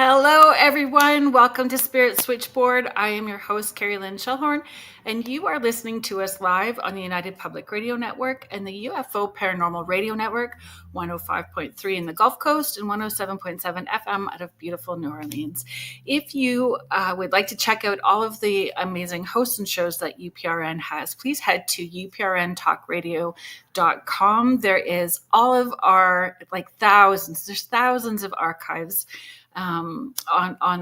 Hello, everyone. Welcome to Spirit Switchboard. I am your host, Kerrilynn Shellhorn, and you are listening to us live on the United Public Radio Network and the UFO Paranormal Radio Network, 105.3 in the Gulf Coast and 107.7 FM out of beautiful New Orleans. If you would like to check out all of the amazing hosts and shows that UPRN has, please head to uprntalkradio.com. There is all of our, there's thousands of archives on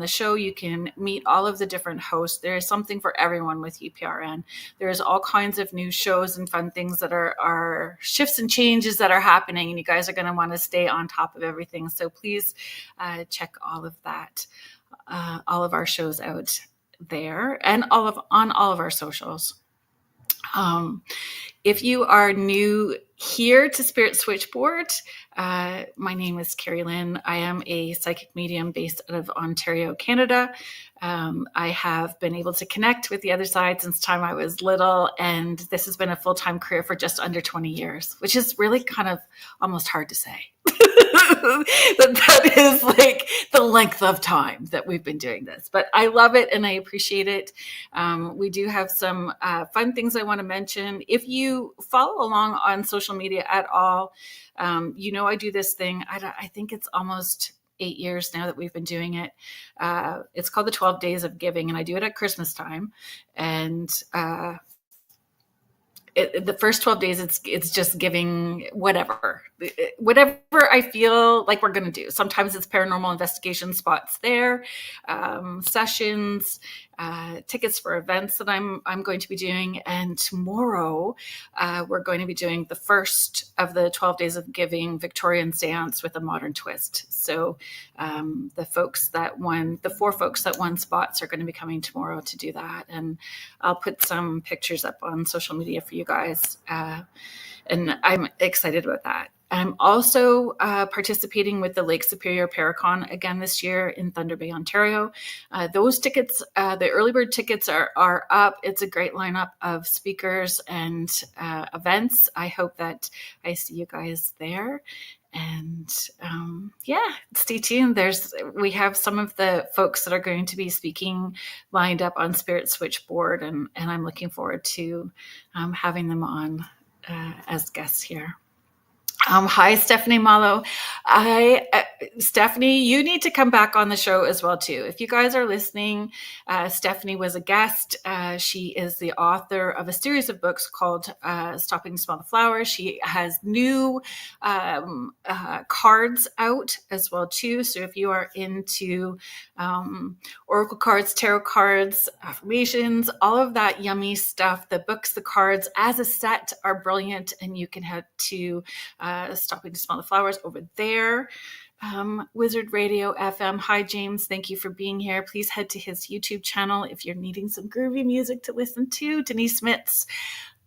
the show. You can meet all of the different hosts. There is something for everyone with UPRN. There's all kinds of new shows and fun things that are shifts and changes that are happening, and you guys are going to want to stay on top of everything. So please check all of that, all of our shows out there, and on all of our socials. If you are new here to Spirit Switchboard, my name is Kerrilynn. I am a psychic medium based out of Ontario, Canada. I have been able to connect with the other side since time I was little, and this has been a full-time career for just under 20 years, which is really kind of almost hard to say. that is like the length of time that we've been doing this, but I love it and I appreciate it. We do have some fun things I want to mention. If you follow along on social media at all, I do this thing. I think it's almost 8 years now that we've been doing it. It's called the 12 Days of Giving, and I do it at Christmas time. And the first 12 days, it's just giving whatever I feel like we're going to do. Sometimes it's paranormal investigation spots there, sessions, tickets for events that I'm going to be doing. And tomorrow, we're going to be doing the first of the 12 Days of Giving Victorian seance with a modern twist. So the four folks that won spots are going to be coming tomorrow to do that. And I'll put some pictures up on social media for you guys. And I'm excited about that. I'm also participating with the Lake Superior Paracon again this year in Thunder Bay, Ontario. Those tickets, the early bird tickets are up. It's a great lineup of speakers and events. I hope that I see you guys there. And stay tuned. We have some of the folks that are going to be speaking lined up on Spirit Switchboard, and I'm looking forward to having them on as guests here. Hi, Stephanie Malo. Stephanie, you need to come back on the show as well, too. If you guys are listening, Stephanie was a guest. She is the author of a series of books called Stopping to Smell the Flowers. She has new cards out as well, too. So if you are into oracle cards, tarot cards, affirmations, all of that yummy stuff, the books, the cards as a set are brilliant, and you can head to Stopping to Smell the Flowers over there. Wizard Radio FM. Hi, James. Thank you for being here. Please head to his YouTube channel if you're needing some groovy music to listen to. Denise Mitz.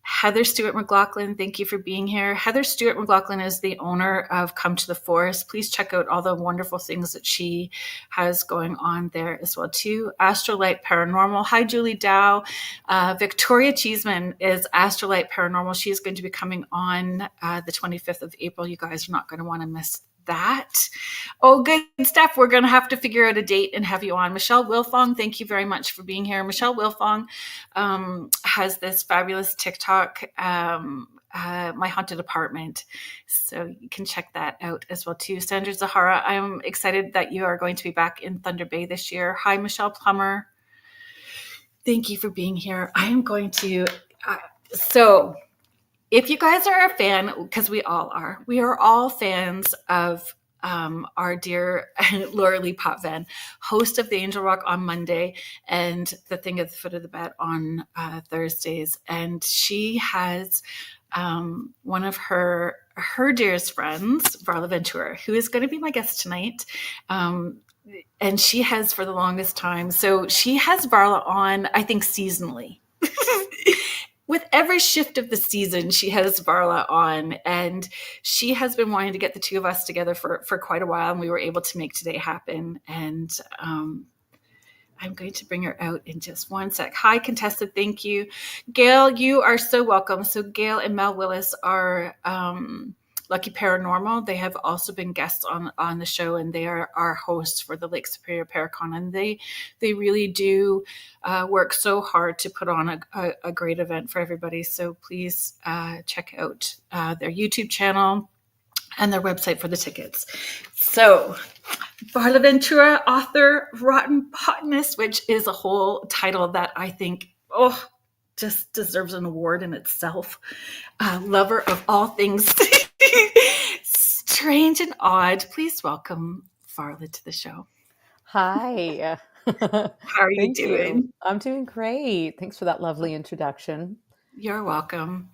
Heather Stewart McLaughlin, thank you for being here. Heather Stewart McLaughlin is the owner of Come to the Forest. Please check out all the wonderful things that she has going on there as well, too. Astrolight Paranormal. Hi, Julie Dow. Victoria Cheeseman is Astrolight Paranormal. She is going to be coming on the 25th of April. You guys are not going to want to miss that. Oh, good stuff. We're going to have to figure out a date and have you on. Michelle Wilfong, thank you very much for being here. Michelle Wilfong has this fabulous TikTok, My Haunted Apartment. So you can check that out as well, too. Sandra Zahara, I'm excited that you are going to be back in Thunder Bay this year. Hi, Michelle Plummer. Thank you for being here. I am going to... if you guys are a fan, because we are all fans of our dear Laura Lee Potvin, host of the Angel Rock on Monday and the Thing at the Foot of the Bed on Thursdays. And she has one of her dearest friends, Varla Ventura, who is going to be my guest tonight. And she has for the longest time. So she has Varla on, I think, seasonally. With every shift of the season, she has Varla on, and she has been wanting to get the two of us together for quite a while, and we were able to make today happen. And I'm going to bring her out in just one sec. Hi, Contested. Thank you. Gail, you are so welcome. So Gail and Mel Willis are Lucky Paranormal. They have also been guests on the show, and they are our hosts for the Lake Superior Paracon, and they really do work so hard to put on a great event for everybody. So please check out their YouTube channel and their website for the tickets. So, Varla Ventura, author, rotten botanist, which is a whole title that I think, just deserves an award in itself. Lover of all things strange and odd. Please welcome Varla to the show. Hi. How are you Thank doing? you. I'm doing great. Thanks for that lovely introduction. You're welcome.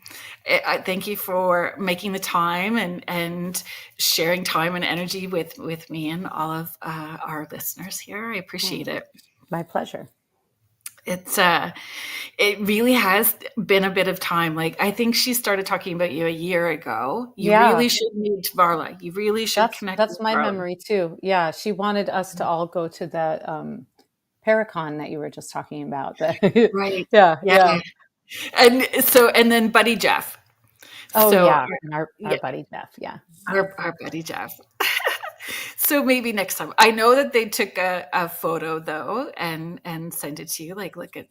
I thank you for making the time and sharing time and energy with me and all of our listeners here. I appreciate it. My pleasure. It really has been a bit of time. Like, I think she started talking about you a year ago. You Yeah. really should meet Varla. You really should connect That's with my Varla. memory too. Yeah, she wanted us to all go to that Paracon that you were just talking about. Right. Yeah. And then Buddy Jeff. Oh So yeah, and our buddy Jeff. Yeah. our buddy Jeff. So maybe next time. I know that they took a photo though and sent it to you. Like, look at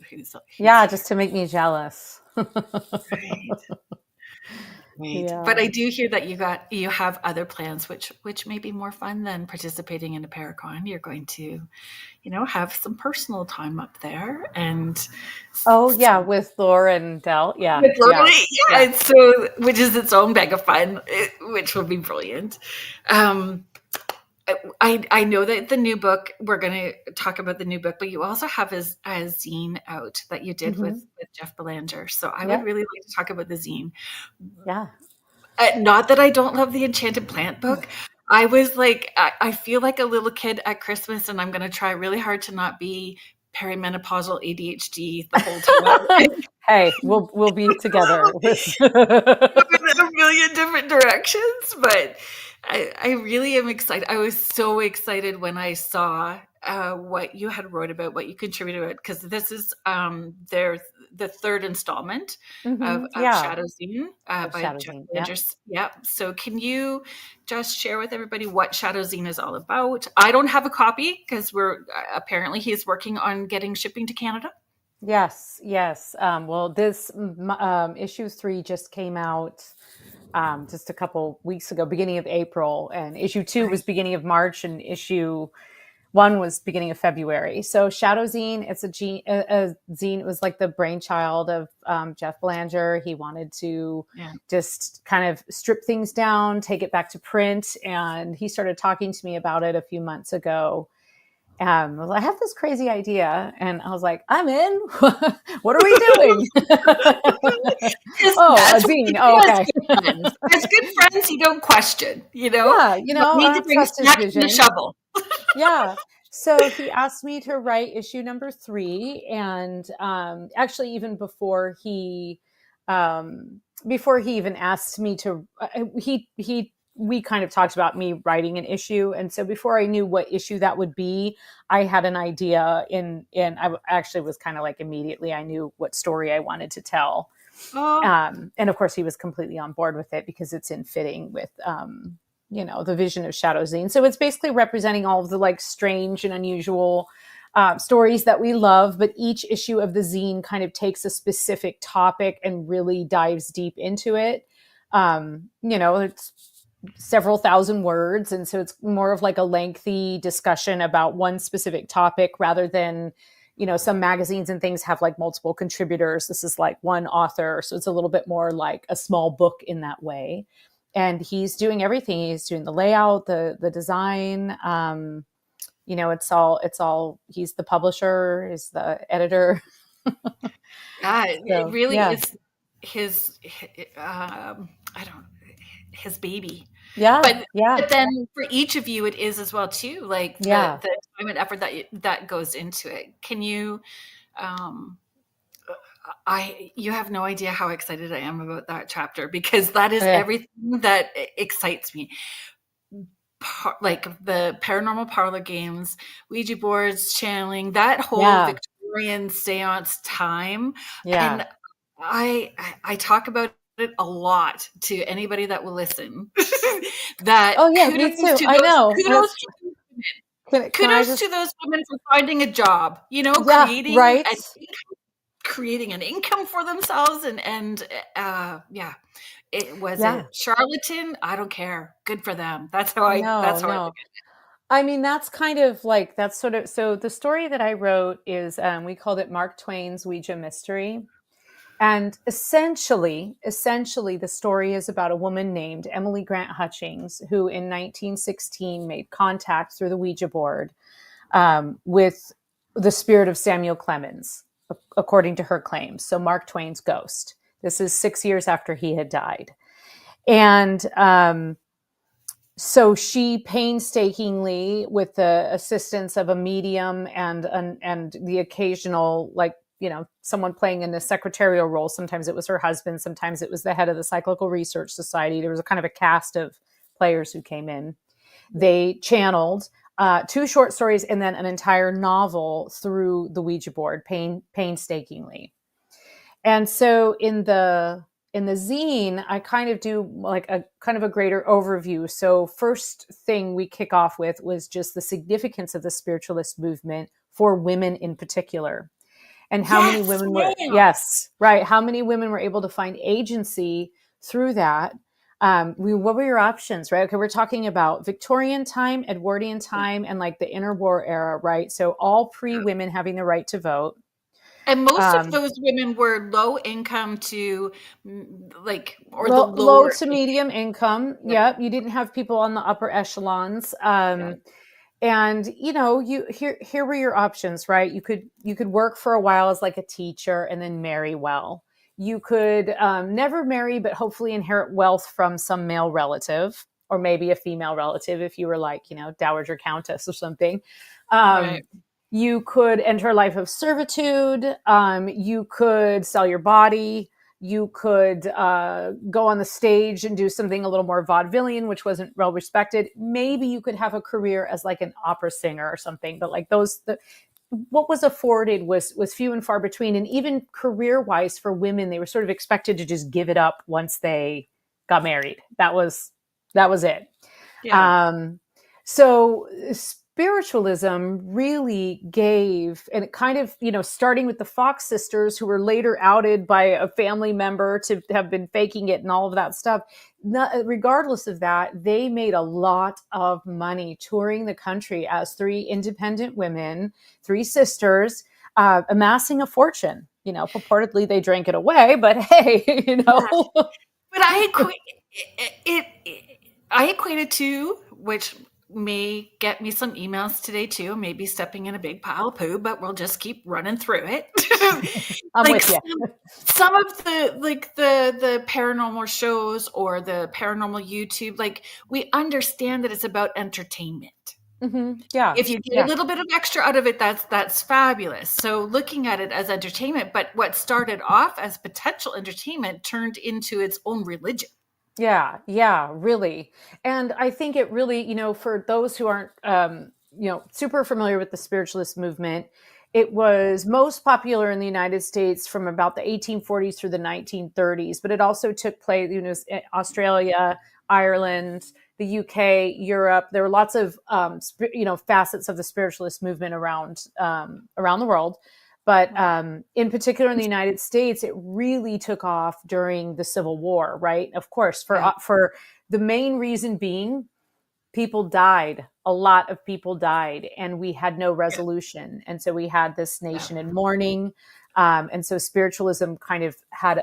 who's yeah, here. just to make me jealous. Right. Yeah. But I do hear that you have other plans, which may be more fun than participating in a Paracon. You're going to, have some personal time up there, and with Laura and Del. Yeah. So which is its own bag of fun, which will be brilliant. I know that the new book, we're going to talk about the new book, but you also have a zine out that you did with Jeff Belanger. So I would really like to talk about the zine. Yeah. Not that I don't love the Enchanted Plant book. I was like, I feel like a little kid at Christmas, and I'm going to try really hard to not be perimenopausal ADHD the whole time. Hey, we'll be together in a million different directions, but I really am excited. I was so excited when I saw what you had wrote about, what you contributed about, because this is the third installment of Shadow Zine by Jeff Belanger. Yep. So can you just share with everybody what Shadow Zine is all about? I don't have a copy because apparently he's working on getting shipping to Canada. Yes. Well, this issue 3 just came out just a couple weeks ago, beginning of April, and issue 2 was beginning of March, and issue 1 was beginning of February. So Shadow Zine, it's a zine. It was like the brainchild of Jeff Belanger. He wanted to just kind of strip things down, take it back to print, and he started talking to me about it a few months ago. I have this crazy idea, and I was like, I'm in. What are we doing? A zine. Okay. As good friends, you don't question, Yeah, you need to bring snacks and a shovel. Yeah. So he asked me to write issue number 3, and actually, even before he even asked me to, we kind of talked about me writing an issue. And so before I knew what issue that would be, I had an idea and I actually was kind of like immediately I knew what story I wanted to tell. And of course he was completely on board with it because it's in fitting with, the vision of Shadow Zine. So it's basically representing all of the like strange and unusual stories that we love, but each issue of the zine kind of takes a specific topic and really dives deep into it. It's several thousand words. And so it's more of like a lengthy discussion about one specific topic rather than, some magazines and things have like multiple contributors. This is like one author. So it's a little bit more like a small book in that way. And he's doing everything. He's doing the layout, the design. It's all, he's the publisher, he's the editor. It really is his baby. But then for each of you, it is as well too. Like the time and effort that goes into it. Can you? You have no idea how excited I am about that chapter because that is everything that excites me. Like the paranormal parlor games, Ouija boards, channeling, that whole Victorian seance time. And I talk about it a lot to anybody that will listen. That Oh yeah, me kudos too. to I those know. kudos to those women. Can I Kudos to just, those women for finding a job, yeah, right? creating an income for themselves, and yeah, it was Yeah. a charlatan. I don't care. Good for them. No, That's how I look no. at I mean, that's kind of like, that's sort of, so the story that I wrote is, we called it Mark Twain's Ouija Mystery. And essentially, the story is about a woman named Emily Grant Hutchings, who in 1916 made contact through the Ouija board with the spirit of Samuel Clemens, according to her claims. So Mark Twain's ghost. This is 6 years after he had died. And so she painstakingly, with the assistance of a medium and the occasional, like, someone playing in the secretarial role. Sometimes it was her husband, sometimes it was the head of the Cyclical Research Society. There was a kind of a cast of players who came in. They channeled two short stories and then an entire novel through the Ouija board, painstakingly. And so in the zine, I kind of do like a kind of a greater overview. So first thing we kick off with was just the significance of the spiritualist movement for women in particular, and how many Yes, women were, ma'am. yes, right, how many women were able to find agency through that. What were your options, right? Okay, we're talking about Victorian time, Edwardian time, and like the interwar era, right? So all pre-women having the right to vote. And most of Um, those women were low income to like, or the low lower. to medium income. Yep, you didn't have people on the upper echelons. Yeah, And you here were your options, right? You could work for a while as like a teacher and then marry well. You could never marry, but hopefully inherit wealth from some male relative, or maybe a female relative if you were like, dowager countess or something. right. um, you could enter a life of servitude. You could sell your body. You could go on the stage and do something a little more vaudevillian, which wasn't well respected. Maybe you could have a career as like an opera singer or something, but like what was afforded was few and far between. And even career wise for women, they were sort of expected to just give it up once they got married. That was it. Yeah. Um, so spiritualism really gave, and it kind of, starting with the Fox sisters, who were later outed by a family member to have been faking it and all of that stuff. Regardless of that, they made a lot of money touring the country as three independent women, three sisters, amassing a fortune. Purportedly they drank it away, but hey, Yes. But I equate it to, which may get me some emails today too, maybe stepping in a big pile of poo, but we'll just keep running through it. I'm Like with you. some of the paranormal shows or the paranormal YouTube, like we understand that it's about entertainment. Yeah, If you get a yeah. little bit of extra out of it, that's fabulous. So looking at it as entertainment, but what started off as potential entertainment turned into its own religion. Yeah, yeah, really. And I think it really, for those who aren't, super familiar with the spiritualist movement, it was most popular in the United States from about the 1840s through the 1930s, but it also took place, Australia, Ireland, the UK, Europe. There were lots of, facets of the spiritualist movement around the world. But in particular, in the United States, it really took off during the Civil War, right? Of course, Yeah. for the main reason being people died. A lot of people died, and we had no Yeah. resolution. And so we had this Yeah. nation in mourning. And so spiritualism kind of had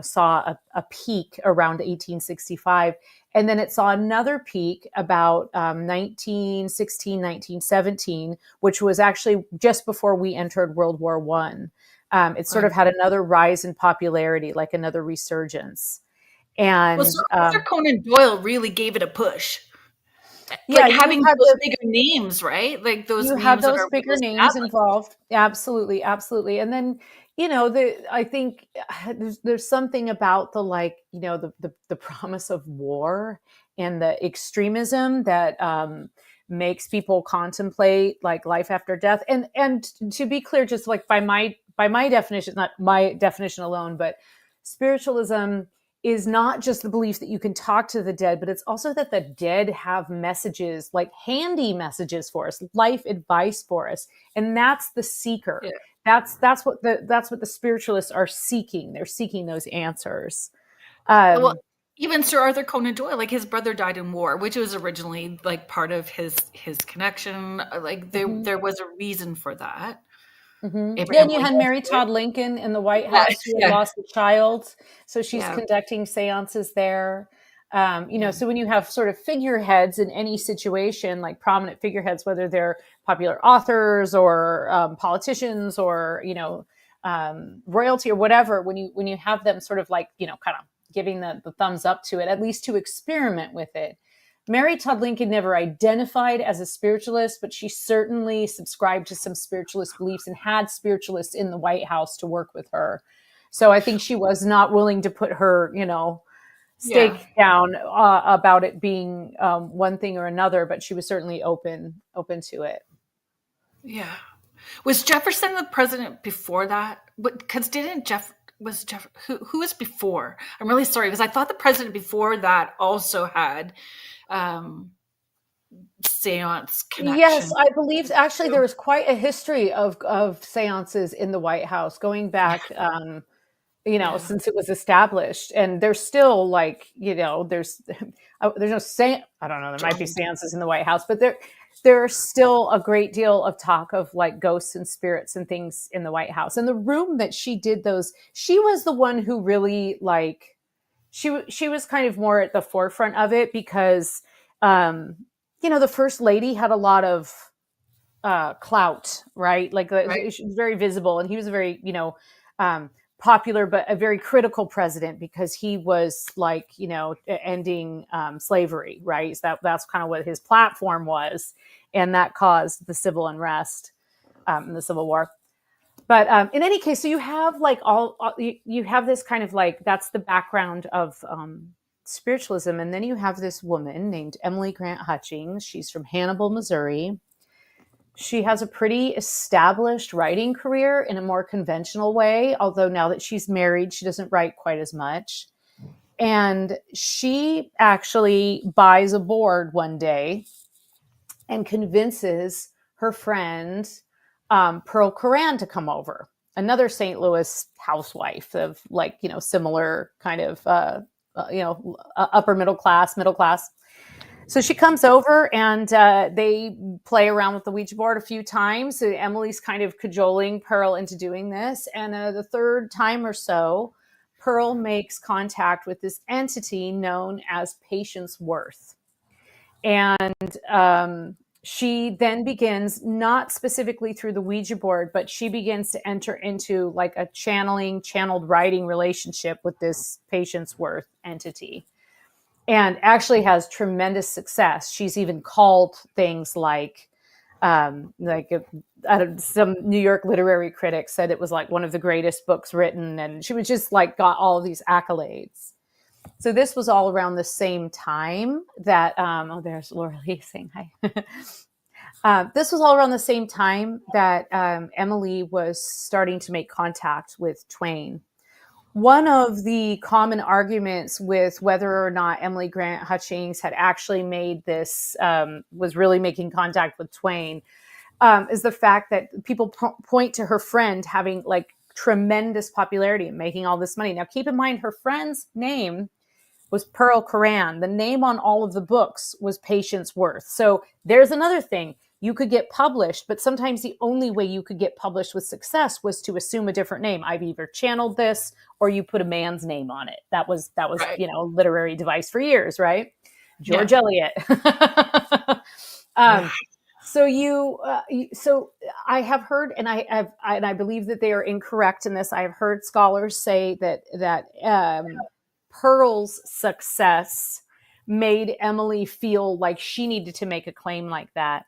saw a peak around 1865. And then it saw another peak about 1916, 1917, which was actually just before we entered World War One. It sort Right. of had another rise in popularity, like another resurgence. Well, And so Arthur Conan Doyle really gave it a push. yeah, Like you having had those the bigger names, right? Like those you had names that those are well bigger names established. involved. Absolutely, absolutely. And then, I think there's something about the, like, the promise of war and the extremism that makes people contemplate like life after death. And to be clear, just like by my definition, not my definition alone, but spiritualism is not just the belief that you can talk to the dead, but it's also that the dead have messages, like handy messages for us, life advice for us. And that's the seeker. Yeah. That's what the spiritualists are seeking. They're seeking those answers. Well, even Sir Arthur Conan Doyle, like his brother died in war, which was originally like part of his connection. Like there was a reason for that. Yeah, Abraham and you had Lincoln. Mary Todd Lincoln in the White Yeah, House who had yeah, lost a child, so she's yeah, conducting seances there. yeah, So when you have sort of figureheads in any situation, like prominent figureheads, whether they're popular authors or politicians or royalty or whatever, when you have them sort of like kind of giving the thumbs up to it, at least to experiment with it. Mary Todd Lincoln never identified as a spiritualist, but she certainly subscribed to some spiritualist beliefs and had spiritualists in the White House to work with her. So I think she was not willing to put her, yeah, stake down about it being one thing or another, but she was certainly open to it. yeah. Was Jefferson the president before that? Because didn't Jeff who was before? I'm really sorry because I thought the president before that also had seance Yes, connection. I believe actually there was quite a history of seances in the White House going back Yeah, since it was established. And there's still there's no I don't know, there might be seances in the White House, but there's still a great deal of talk of like ghosts and spirits and things in the White House. And the room that she did those, she was the one who really like, she was kind of more at the forefront of it because, the first lady had a lot of clout, right? Like right. she was very visible, and he was a very, popular, but a very critical president because he was like, ending slavery, right? So that's kind of what his platform was, and that caused the civil unrest and the Civil War. But in any case, so you have like you have this kind of like, that's the background of spiritualism, and then you have this woman named Emily Grant Hutchings. She's from Hannibal, Missouri. She has a pretty established writing career in a more conventional way, although now that she's married, she doesn't write quite as much. And she actually buys a board one day and convinces her friend, Pearl Coran, to come over, another St. Louis housewife of like, similar kind of, upper middle class. So she comes over and they play around with the Ouija board a few times. So Emily's kind of cajoling Pearl into doing this. And the third time or so, Pearl makes contact with this entity known as Patience Worth. And she then begins, not specifically through the Ouija board, but she begins to enter into like a channeled writing relationship with this Patience Worth entity. And actually has tremendous success. She's even called things like some New York literary critics said it was like one of the greatest books written, and she was just like got all of these accolades. So this was all around the same time that there's Laura Lee saying hi. This was all around the same time that Emily was starting to make contact with Twain. One of the common arguments with whether or not Emily Grant Hutchings had actually made this, was really making contact with Twain, is the fact that people point to her friend having like tremendous popularity and making all this money. Now, keep in mind, her friend's name was Pearl Coran. The name on all of the books was Patience Worth. So there's another thing. You could get published, but sometimes the only way you could get published with success was to assume a different name. I've either channeled this or you put a man's name on it. That was Right. literary device for years, right? George Yeah. Eliot. So I have heard, and I believe that they are incorrect in this. I have heard scholars say that Pearl's success made Emily feel like she needed to make a claim like that.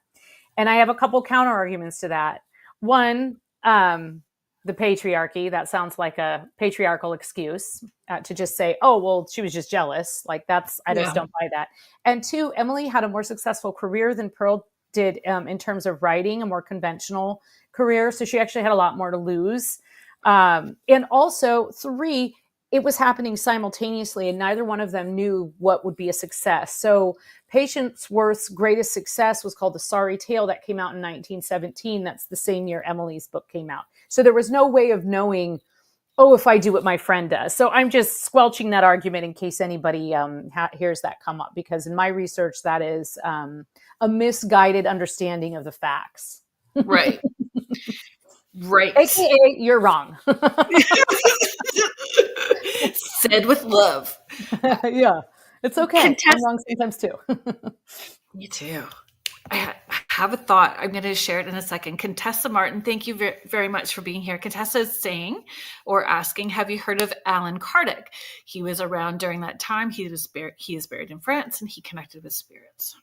And I have a couple counter arguments to that. One, the patriarchy. That sounds like a patriarchal excuse to just say, oh, well, she was just jealous. Like I just don't buy that. And two, Emily had a more successful career than Pearl did in terms of writing, a more conventional career. So she actually had a lot more to lose. And also, three, it was happening simultaneously, and neither one of them knew what would be a success. So Patience Worth's greatest success was called The Sorry Tale, that came out in 1917. That's the same year Emily's book came out. So there was no way of knowing, oh, if I do what my friend does. So I'm just squelching that argument in case anybody hears that come up, because in my research, that is a misguided understanding of the facts. Right. Right. AKA, you're wrong. Said with love. Yeah, it's okay. I'm wrong sometimes too. Me too. I have a thought. I'm going to share it in a second. Contessa Martin, thank you very much for being here. Contessa is saying or asking, have you heard of Alan Kardec? He was around during that time. He is buried in France, and he connected with spirits.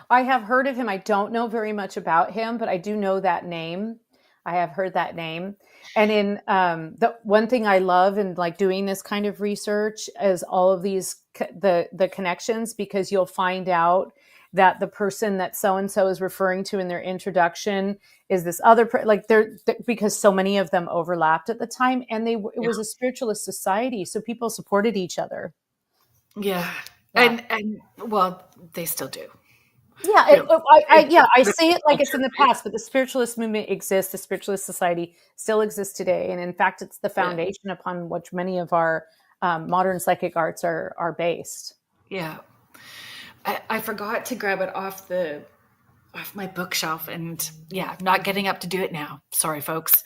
I have heard of him. I don't know very much about him, but I do know that name. I have heard that name. And in the one thing I love in like doing this kind of research is all of these the connections, because you'll find out that the person that so-and-so is referring to in their introduction is this other because so many of them overlapped at the time, and it was a spiritualist society, so people supported each other. Yeah. And well, they still do. Yeah, I say it like it's in the past, but the spiritualist movement exists. The spiritualist society still exists today, and in fact, it's the foundation upon which many of our modern psychic arts are based. Yeah, I forgot to grab it off my bookshelf, and I'm not getting up to do it now. Sorry, folks.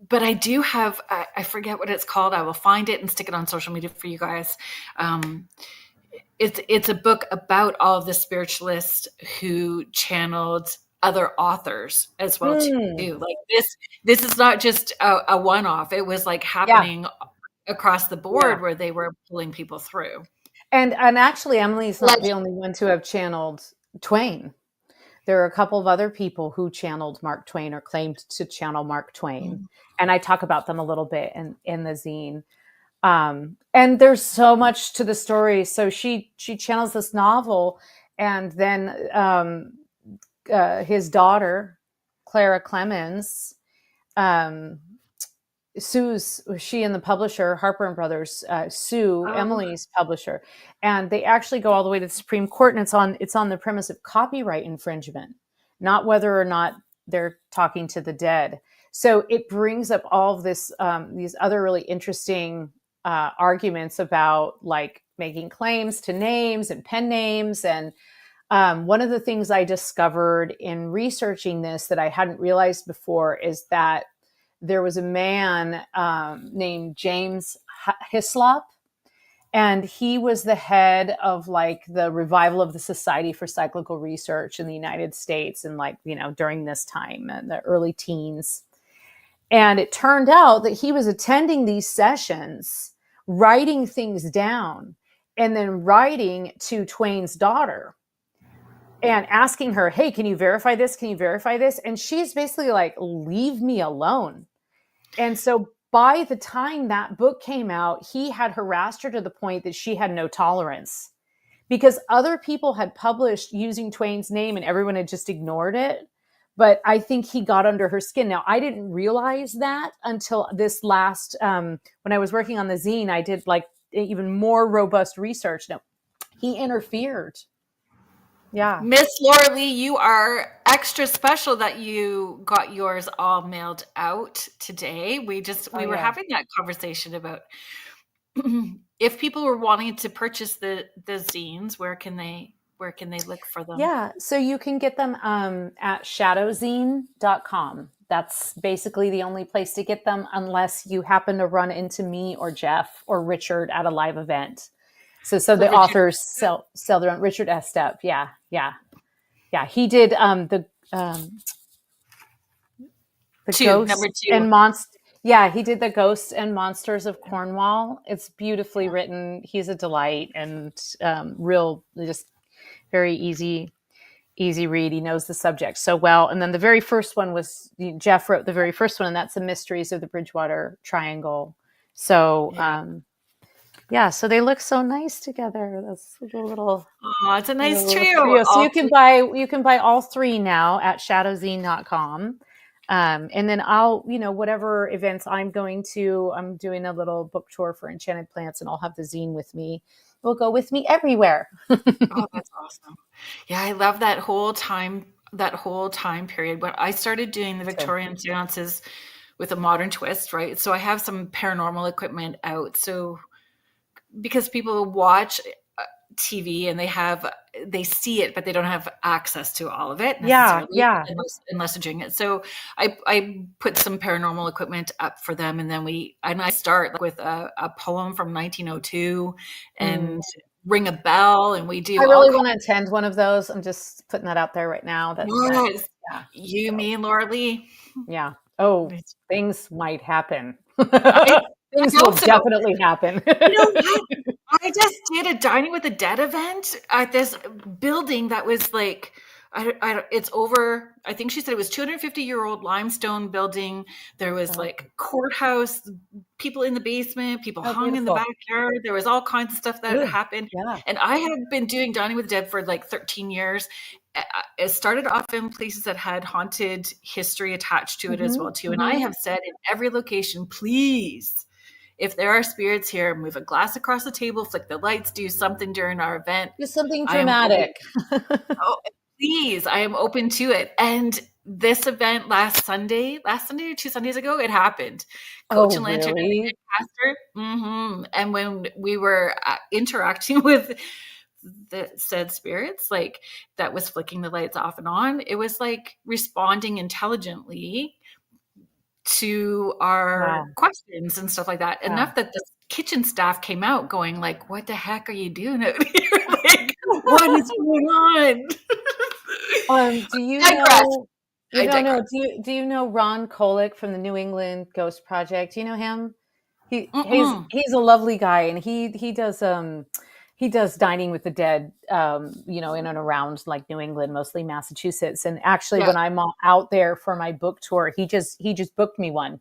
But I do have. I forget what it's called. I will find it and stick it on social media for you guys. It's a book about all of the spiritualists who channeled other authors as well too. Like this is not just a one-off. It was like happening across the board where they were pulling people through. And actually, Emily's not the only one to have channeled Twain. There are a couple of other people who channeled Mark Twain or claimed to channel Mark Twain, and I talk about them a little bit in the zine. And there's so much to the story. So she channels this novel, and then his daughter, Clara Clemens, she and the publisher, Harper and Brothers, sue Emily's publisher, and they actually go all the way to the Supreme Court. And it's on the premise of copyright infringement, not whether or not they're talking to the dead. So it brings up all of this, these other really interesting arguments about like making claims to names and pen names. And one of the things I discovered in researching this that I hadn't realized before is that there was a man named James Hislop, and he was the head of like the revival of the Society for Cyclical Research in the United States, and during this time in the early teens. And it turned out that he was attending these sessions, writing things down, and then writing to Twain's daughter and asking her, hey, can you verify this? Can you verify this? And she's basically like, leave me alone. And so by the time that book came out, he had harassed her to the point that she had no tolerance, because other people had published using Twain's name and everyone had just ignored it. But I think he got under her skin. Now, I didn't realize that until this last, when I was working on the zine, I did like even more robust research. No, he interfered. Yeah. Miss Laura Lee, you are extra special that you got yours all mailed out today. We were having that conversation about if people were wanting to purchase the zines, where can they look for them? Yeah, so you can get them at shadowzine.com. That's basically the only place to get them, unless you happen to run into me or Jeff or Richard at a live event. So the Richard, authors sell their own. Richard Estep, yeah. He did the Ghosts and Monsters. Yeah, he did the Ghosts and Monsters of Cornwall. It's beautifully written. He's a delight, and real, just very easy read. He knows the subject so well. And then the very first one was Jeff wrote the very first one, and that's the Mysteries of the Bridgewater Triangle. So so they look so nice together. That's a little. Oh, it's a nice trio. So you can buy all three now at shadowzine.com. And then I'll, whatever events I'm going to, I'm doing a little book tour for Enchanted Plants, and I'll have the zine with me. It will go with me everywhere. Oh, that's awesome. Yeah, I love that whole time period when I started doing the So, Victorian seances with a modern twist, right? So I have some paranormal equipment out. So because people watch TV and they see it, but they don't have access to all of it yeah, necessarily yeah. unless they're doing it. So I put some paranormal equipment up for them, and then I start with a poem from 1902 Mm. and ring a bell, and we I do all really kinds. want to attend one of those. I'm just putting that out there right now. Yes, Yeah. you, So, me, and Laura Lee. yeah. Oh, It's- things might happen. I Things hope will so. definitely happen. You know what? I just did a Dining with the Dead event at this building that was like, it's over, I think she said it was 250-year-old limestone building. There was Oh, like courthouse, people in the basement, people oh, hung in the beautiful. backyard. There was all kinds of stuff that Ooh, happened. yeah. And I have been doing Dining with the Dead for like 13 years. It started off in places that had haunted history attached to it as Mm-hmm, well too. And I mm-hmm. have said in every location, please, if there are spirits here, move a glass across the table, flick the lights, do something during our event. Just something I am open. dramatic. Oh, please, I am open to it. And this event last Sunday or 2 Sundays ago, it happened. Coach Oh, and Lantern and really? the Pastor. And when we were interacting with the said spirits, like that was flicking the lights off and on, it was like responding intelligently to our Wow. questions and stuff like that. Yeah. Enough that the kitchen staff came out going like, "What the heck are you doing out here? Like, what is going on?" Do you Digress. know? You I don't know? digress. Do you know Ron Kolick from the New England Ghost Project? Do you know him? Mm-mm. He's a lovely guy, and he does Dining with the Dead, in and around like New England, mostly Massachusetts. And actually, Yeah. when I'm out there for my book tour, he just booked me one.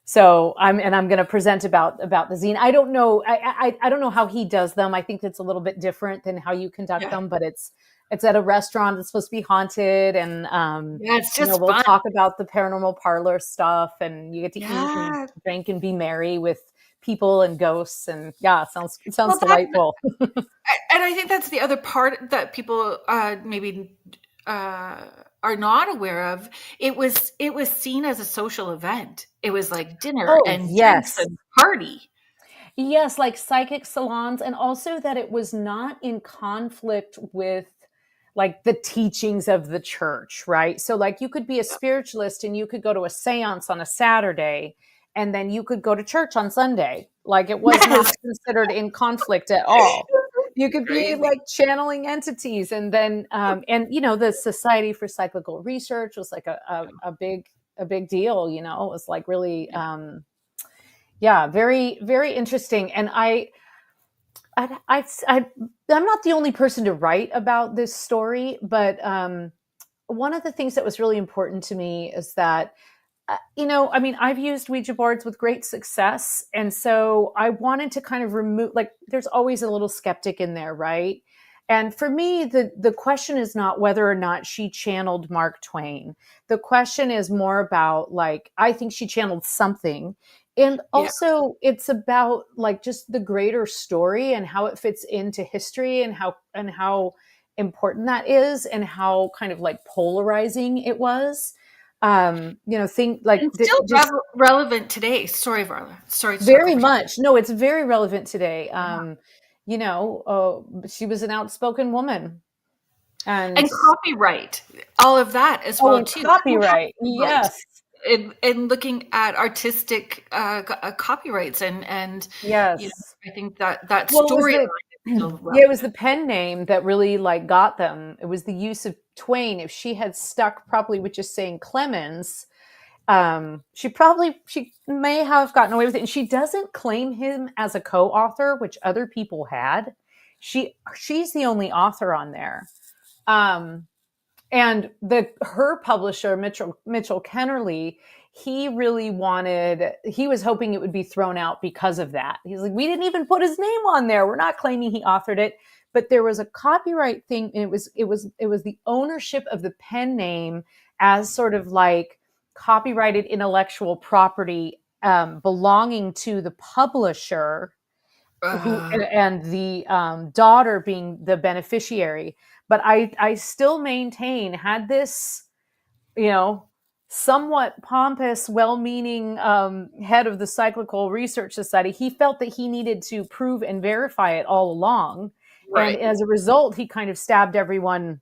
So I'm going to present about the zine. I don't know. I don't know how he does them. I think it's a little bit different than how you conduct Yeah. them, but it's at a restaurant that's supposed to be haunted, and Yeah. It's just we'll fun. talk about the paranormal parlor stuff, and you get to eat and Yeah. drink and be merry with people and ghosts, and yeah, it sounds Well, that delightful. and I think that's the other part that people maybe uh, are not aware of. It was seen as a social event. It was like dinner Oh, and drinks yes. and party. Yes, like psychic salons, and also that it was not in conflict with like the teachings of the church, right? So, like, you could be a spiritualist and you could go to a seance on a Saturday, and then you could go to church on Sunday. Like, it was not Yes. considered in conflict at all. You could be Crazy. like channeling entities, and then, the Society for Cyclical Research was like a big deal. It was like really, yeah, very, very interesting. And I'm not the only person to write about this story, but one of the things that was really important to me is that, I mean, I've used Ouija boards with great success. And so I wanted to kind of remove, like, there's always a little skeptic in there, right? And for me, the question is not whether or not she channeled Mark Twain. The question is more about, like, I think she channeled something. And Yeah. also, it's about like just the greater story and how it fits into history, and how important that is, and how kind of like polarizing it was. Think like And still just relevant today. Sorry, Varla. Sorry to talk very over you. much. No, it's very relevant today. Yeah. She was an outspoken woman, and And copyright, all of that as oh, well and too. Who has copyright. copyright? Yes, In looking at artistic copyrights and yes. I think that Well, it was storyline the is still yeah, it was relevant. the pen name that really like got them. It was the use of Twain. If she had stuck probably with just saying Clemens, she may have gotten away with it. And she doesn't claim him as a co-author, which other people had. She's the only author on there. Um, and her publisher, Mitchell Kennerly, he was hoping it would be thrown out because of that. He's like, we didn't even put his name on there, we're not claiming he authored it. But there was a copyright thing, and it was the ownership of the pen name as sort of like copyrighted intellectual property belonging to the publisher, who and the daughter being the beneficiary. But I still maintain, had this, somewhat pompous, well-meaning head of the Cyclical Research Society, he felt that he needed to prove and verify it all along. And Right. as a result, he kind of stabbed everyone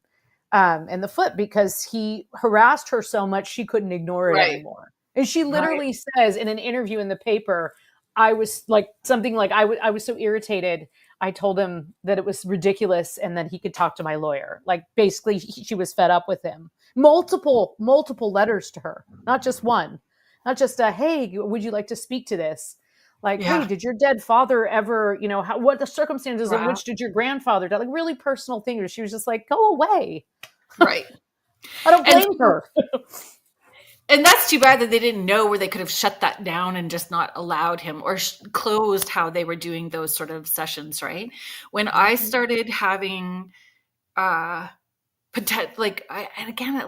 in the foot, because he harassed her so much she couldn't ignore it Right. anymore. And she Right. literally says in an interview in the paper, I was like, something like, I was so irritated, I told him that it was ridiculous and that he could talk to my lawyer. Like, basically, she was fed up with him. Multiple letters to her, not just one, not just a, hey, would you like to speak to this? Like, Yeah. hey, did your dead father ever, what the circumstances in Wow. which did your grandfather die? Like, really personal things. She was just like, go away. Right. I don't blame her. And that's too bad that they didn't know where they could have shut that down and just not allowed him, or closed how they were doing those sort of sessions, right? When I started having and again,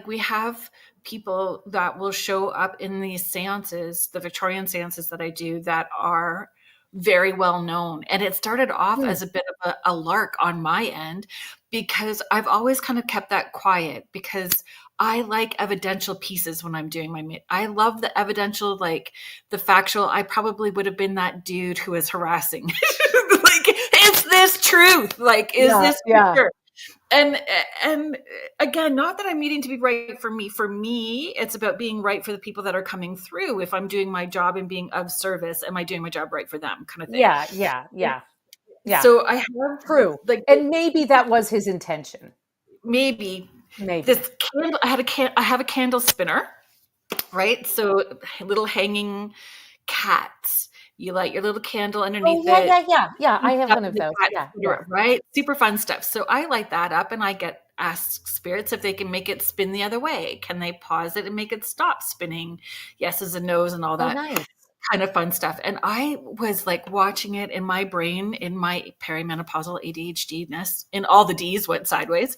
we have people that will show up in these seances, the Victorian seances that I do, that are very well known. And it started off as a bit of a lark on my end, because I've always kind of kept that quiet, because I like evidential pieces when I'm doing I love the evidential, like the factual. I probably would have been that dude who is harassing. Like, is this truth? Like, is this picture? And again, not that I'm needing to be right for me. For me, it's about being right for the people that are coming through. If I'm doing my job and being of service, am I doing my job right for them, kind of thing? Yeah. So I have True. And maybe that was his intention. Maybe. This candle, I have a candle spinner, right? So little hanging cats. You light your little candle underneath it. Yeah. I have one of those. Yeah. Right? Super fun stuff. So I light that up, and I get asked spirits if they can make it spin the other way. Can they pause it and make it stop spinning? Yeses and nos and all that. Nice. Kind of fun stuff. And I was like watching it in my brain, in my perimenopausal ADHD-ness, and all the D's went sideways.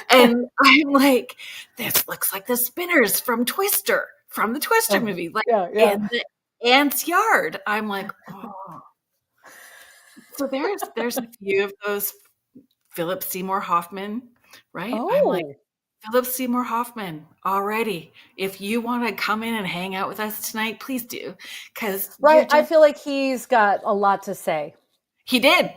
And I'm like, this looks like the spinners from the Twister movie. Like, in the ant's yard. I'm like, oh. So there's a few of those Philip Seymour Hoffman, right? I'm like, Philip Seymour Hoffman, already. If you want to come in and hang out with us tonight, please do. Because I feel like he's got a lot to say. He did.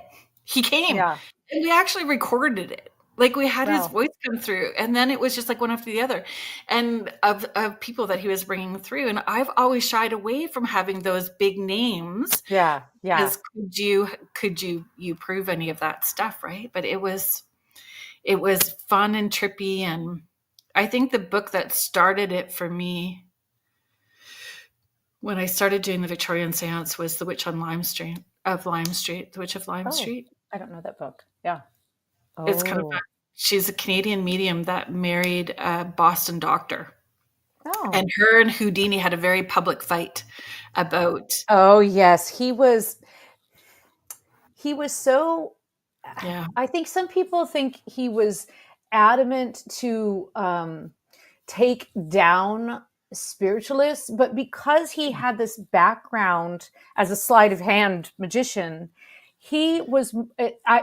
He came. Yeah. And we actually recorded it. Like, we had his voice come through, and then it was just like one after the other, and of people that he was bringing through. And I've always shied away from having those big names. Yeah. Because could you prove any of that stuff, right? But it was fun and trippy. And I think the book that started it for me, when I started doing the Victorian seance, was The Witch on Lime Street. The Witch of Lime Street. I don't know that book. Yeah. It's kind of fun. She's a Canadian medium that married a Boston doctor. And her and Houdini had a very public fight about. Oh, yes. He was so. Yeah. I think some people think he was adamant to take down spiritualists, but because he had this background as a sleight of hand magician, he was,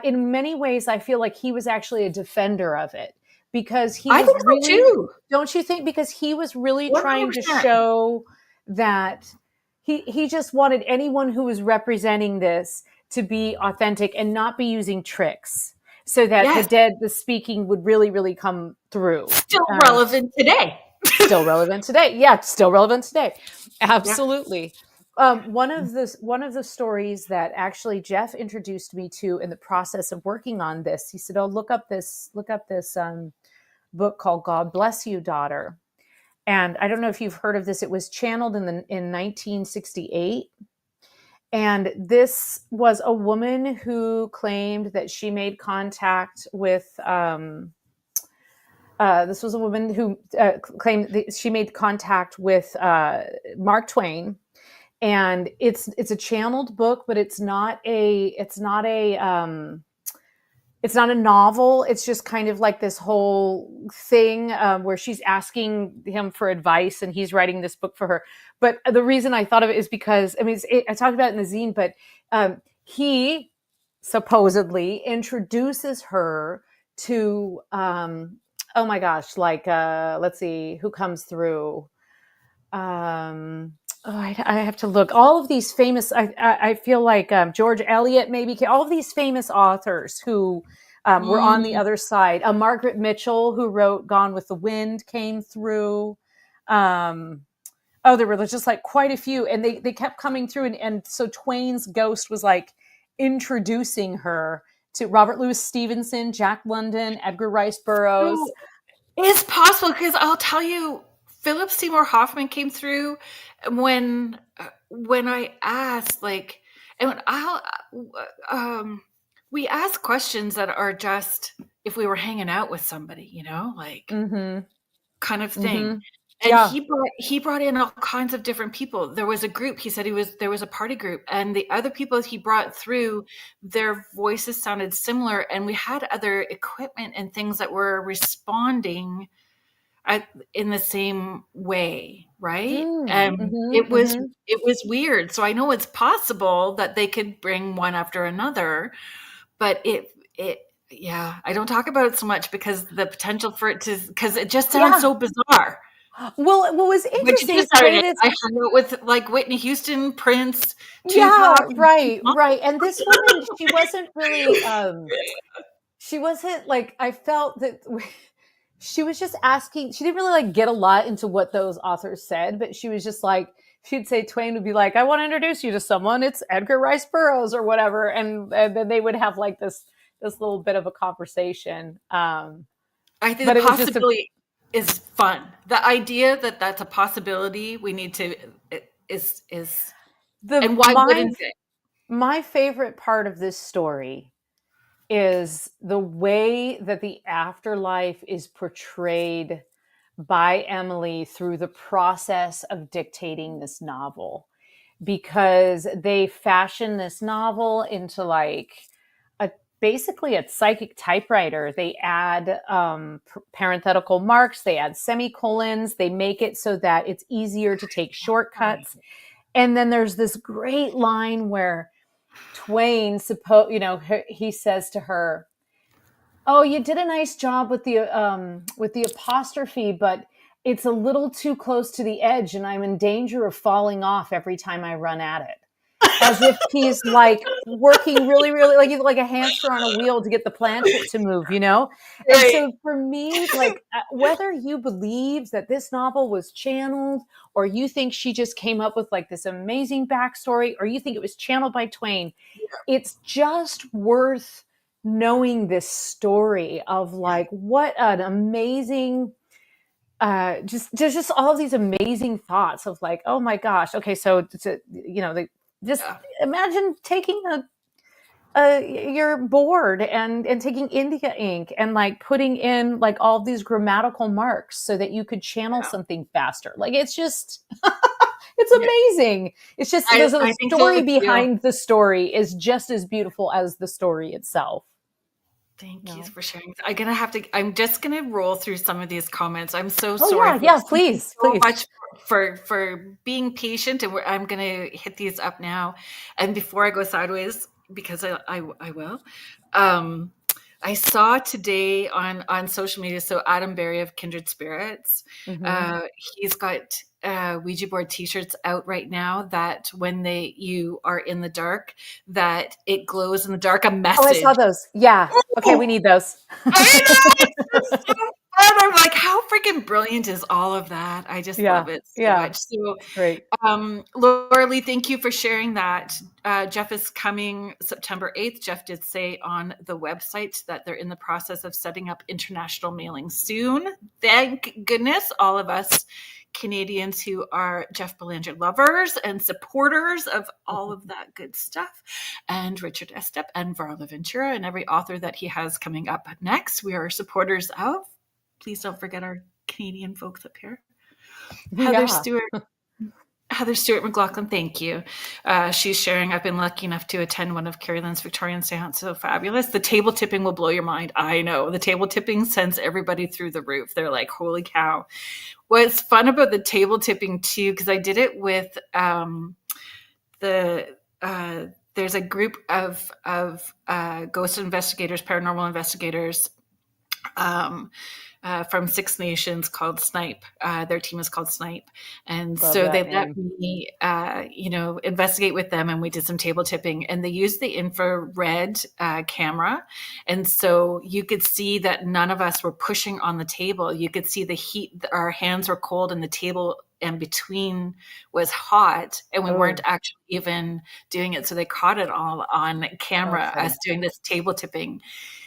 in many ways, I feel like he was actually a defender of it, because he was think so too. Don't you think? Because he was really 100%. trying to show that he just wanted anyone who was representing this to be authentic and not be using tricks, so that the speaking would really, really come through. Still relevant today. Still relevant today. Yeah, still relevant today. Absolutely. Yeah. One of the stories that actually Jeff introduced me to in the process of working on this, he said, "Oh, look up this book called God Bless You, Daughter." And I don't know if you've heard of this. It was channeled in 1968. And this was a woman who claimed that she made contact with, this was a woman who claimed that she made contact with Mark Twain. And it's a channeled book, but it's not a it's not a novel. It's just kind of like this whole thing where she's asking him for advice and he's writing this book for her. But the reason I thought of it is because, I mean, I talked about it in the zine, but he supposedly introduces her to, oh my gosh, like, let's see, who comes through? I have to look. All of these famous, I feel like George Eliot, maybe, all of these famous authors who were on the Mm. other side. Margaret Mitchell, who wrote Gone with the Wind, came through. Um, oh, there were just like quite a few, and they kept coming through. And so Twain's ghost was like introducing her to Robert Louis Stevenson, Jack London, Edgar Rice Burroughs. So it's possible because I'll tell you, Philip Seymour Hoffman came through when I asked, like, and I'll we ask questions that are just if we were hanging out with somebody, like Mm-hmm. kind of thing. Mm-hmm. And Yeah. he brought in all kinds of different people. There was a group. He said there was a party group, and the other people he brought through, their voices sounded similar, and we had other equipment and things that were responding in the same way, right? Mm, And mm-hmm, it mm-hmm. was weird. So I know it's possible that they could bring one after another, but it yeah, I don't talk about it so much because the potential for it to because it just sounds Yeah. so bizarre. Well, what was But you interesting just is the way started it. this. I hung out with like Whitney Houston, Prince, Yeah, Tupac, and right, right. And this woman, she wasn't really. She wasn't like. I felt that she was just asking. She didn't really like get a lot into what those authors said, but she was just like. She'd say Twain would be like, "I want to introduce you to someone. It's Edgar Rice Burroughs or whatever," and then they would have like this little bit of a conversation. I think But the it was just a possibility is fun. The idea that that's a possibility we need to is the and why my wouldn't it? my favorite part of this story is the way that the afterlife is portrayed by Emily through the process of dictating this novel, because they fashion this novel into like a basically a psychic typewriter. They add parenthetical marks, they add semicolons, they make it so that it's easier to take shortcuts. And then there's this great line where Twain, he says to her, "Oh, you did a nice job with the apostrophe, but it's a little too close to the edge, and I'm in danger of falling off every time I run at it." As if he's like working really, really like he's like a hamster on a wheel to get the planchette to move, you know? And Right. so for me, like whether you believe that this novel was channeled or you think she just came up with like this amazing backstory or you think it was channeled by Twain, it's just worth knowing this story of like what an amazing just all of these amazing thoughts of like, oh my gosh, okay, so just Yeah. imagine taking your board and taking India ink and like putting in like all of these grammatical marks so that you could channel Yeah. something faster. Like it's just it's Yeah. amazing. It's just there's a I think story so too. behind the story is just as beautiful as the story itself. Thank you No. for sharing. I'm just gonna roll through some of these comments. I'm so Oh sorry. yeah, Folks. yeah, Thank you please, so please. much for being patient, and I'm gonna hit these up now. And before I go sideways, because I will. Um, I saw today on social media. So Adam Berry of Kindred Spirits, Mm-hmm. uh, he's got Ouija board T-shirts out right now. That when you are in the dark, that it glows in the dark. A Oh, I saw message. those. Yeah. Okay, we Oh, need those. I know, it's just so fun. I'm like, how freaking brilliant is all of that? I just Yeah. love it so Yeah. much. So, It's great. Laura Lee, thank you for sharing that. Jeff is coming September 8th. Jeff did say on the website that they're in the process of setting up international mailing soon. Thank goodness, all of us Canadians who are Jeff Belanger lovers and supporters of all of that good stuff, and Richard Estep and Varla Ventura and every author that he has coming up next. We are supporters of. Please don't forget our Canadian folks up here. Heather Yeah. Stewart Heather Stewart McLaughlin, thank you. She's sharing, I've been lucky enough to attend one of Kerrilynn's Victorian seances. So fabulous. The table tipping will blow your mind. I know. The table tipping sends everybody through the roof. They're like, holy cow. What's fun about the table tipping too, because I did it with there's a group of ghost investigators, paranormal investigators, from Six Nations called Snipe. Their team is called Snipe. And Love so that they name. let me, investigate with them, and we did some table tipping, and they used the infrared camera. And so you could see that none of us were pushing on the table. You could see the heat, our hands were cold and the table in between was hot, and we weren't actually even doing it. So they caught it all on camera, Okay. us doing this table tipping.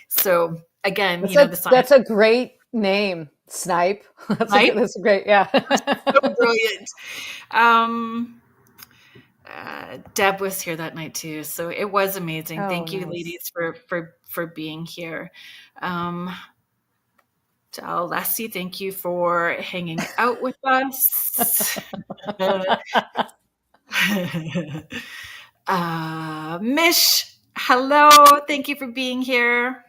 So again, the That's science. a great name, Snipe. Right? That's a great, yeah. So brilliant. Deb was here that night too, so it was amazing. Oh, Thank you, nice. ladies, for being here. To Leslie, thank you for hanging out with us. Mish, hello. Thank you for being here.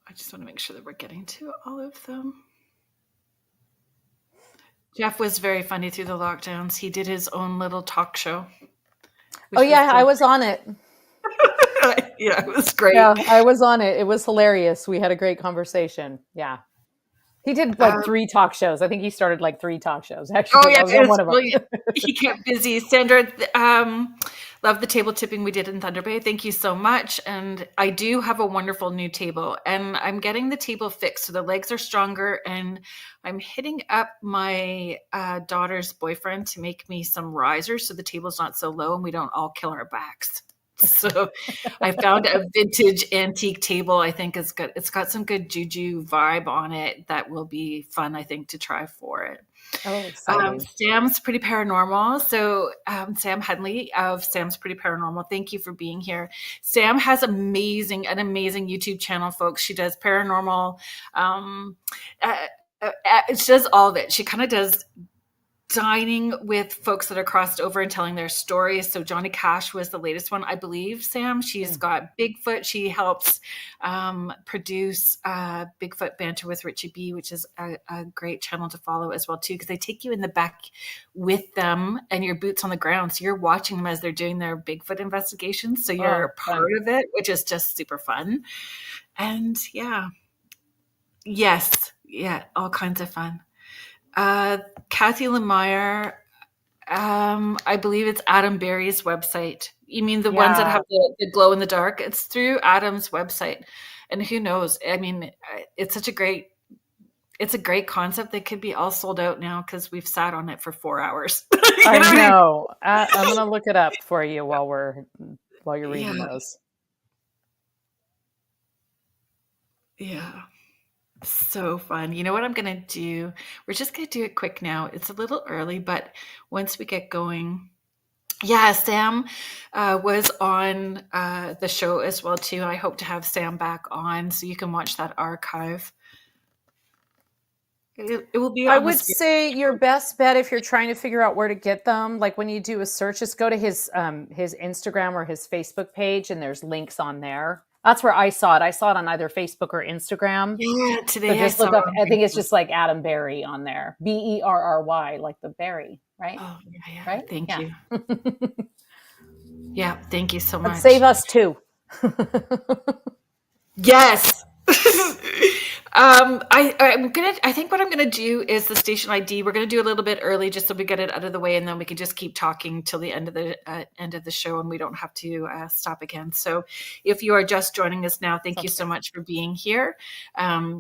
I just want to make sure that we're getting to all of them. Jeff was very funny through the lockdowns. He did his own little talk show. Oh, yeah, I was on it. Yeah, it was great. Yeah, I was on it. It was hilarious. We had a great conversation. Yeah. He did like 3 talk shows. I think he started like 3 talk shows. Actually, I was on it's one of them. brilliant. He kept busy. Sandra, love the table tipping we did in Thunder Bay. Thank you so much. And I do have a wonderful new table, and I'm getting the table fixed so the legs are stronger. And I'm hitting up my daughter's boyfriend to make me some risers so the table's not so low and we don't all kill our backs. So I found a vintage antique table. I think it's good. It's got some good juju vibe on it that will be fun, I think, to try for it. Oh, exciting. Sam's Pretty Paranormal. So Sam Henley of Sam's Pretty Paranormal, thank you for being here. Sam has an amazing YouTube channel, folks. She does paranormal. She does all of it. She kind of does dining with folks that are crossed over and telling their stories. So Johnny Cash was the latest one, I believe, Sam. She's got Bigfoot. She helps produce Bigfoot Banter with Richie B, which is a great channel to follow as well, too, because they take you in the back with them and your boots on the ground. So you're watching them as they're doing their Bigfoot investigations. So you're part of it, which is just super fun. And all kinds of fun. Kathy Lemire, I believe it's Adam Berry's website. You mean the ones that have the glow in the dark? It's through Adam's website. And who knows? I mean, it's a great concept that could be all sold out now because we've sat on it for 4 hours. I know. I'm going to look it up for you while you're reading those. Yeah. So fun. You know what I'm going to do? We're just going to do it quick now. It's a little early, but once we get going. Yeah, Sam was on the show as well, too. I hope to have Sam back on so you can watch that archive. It will be. I would say your best bet if you're trying to figure out where to get them, like when you do a search, just go to his Instagram or his Facebook page, and there's links on there. That's where I saw it. I saw it on either Facebook or Instagram. Yeah, today so just look up. I think it's just like Adam Berry on there. Berry, like the berry, right? Oh, yeah. Right? Thank you. Yeah, thank you so much. But save us too. Yes. I think what I'm gonna do is the station ID. We're gonna do a little bit early just so we get it out of the way, and then we can just keep talking till the end of the show, and we don't have to stop again. So, if you are just joining us now, thank you so much for being here.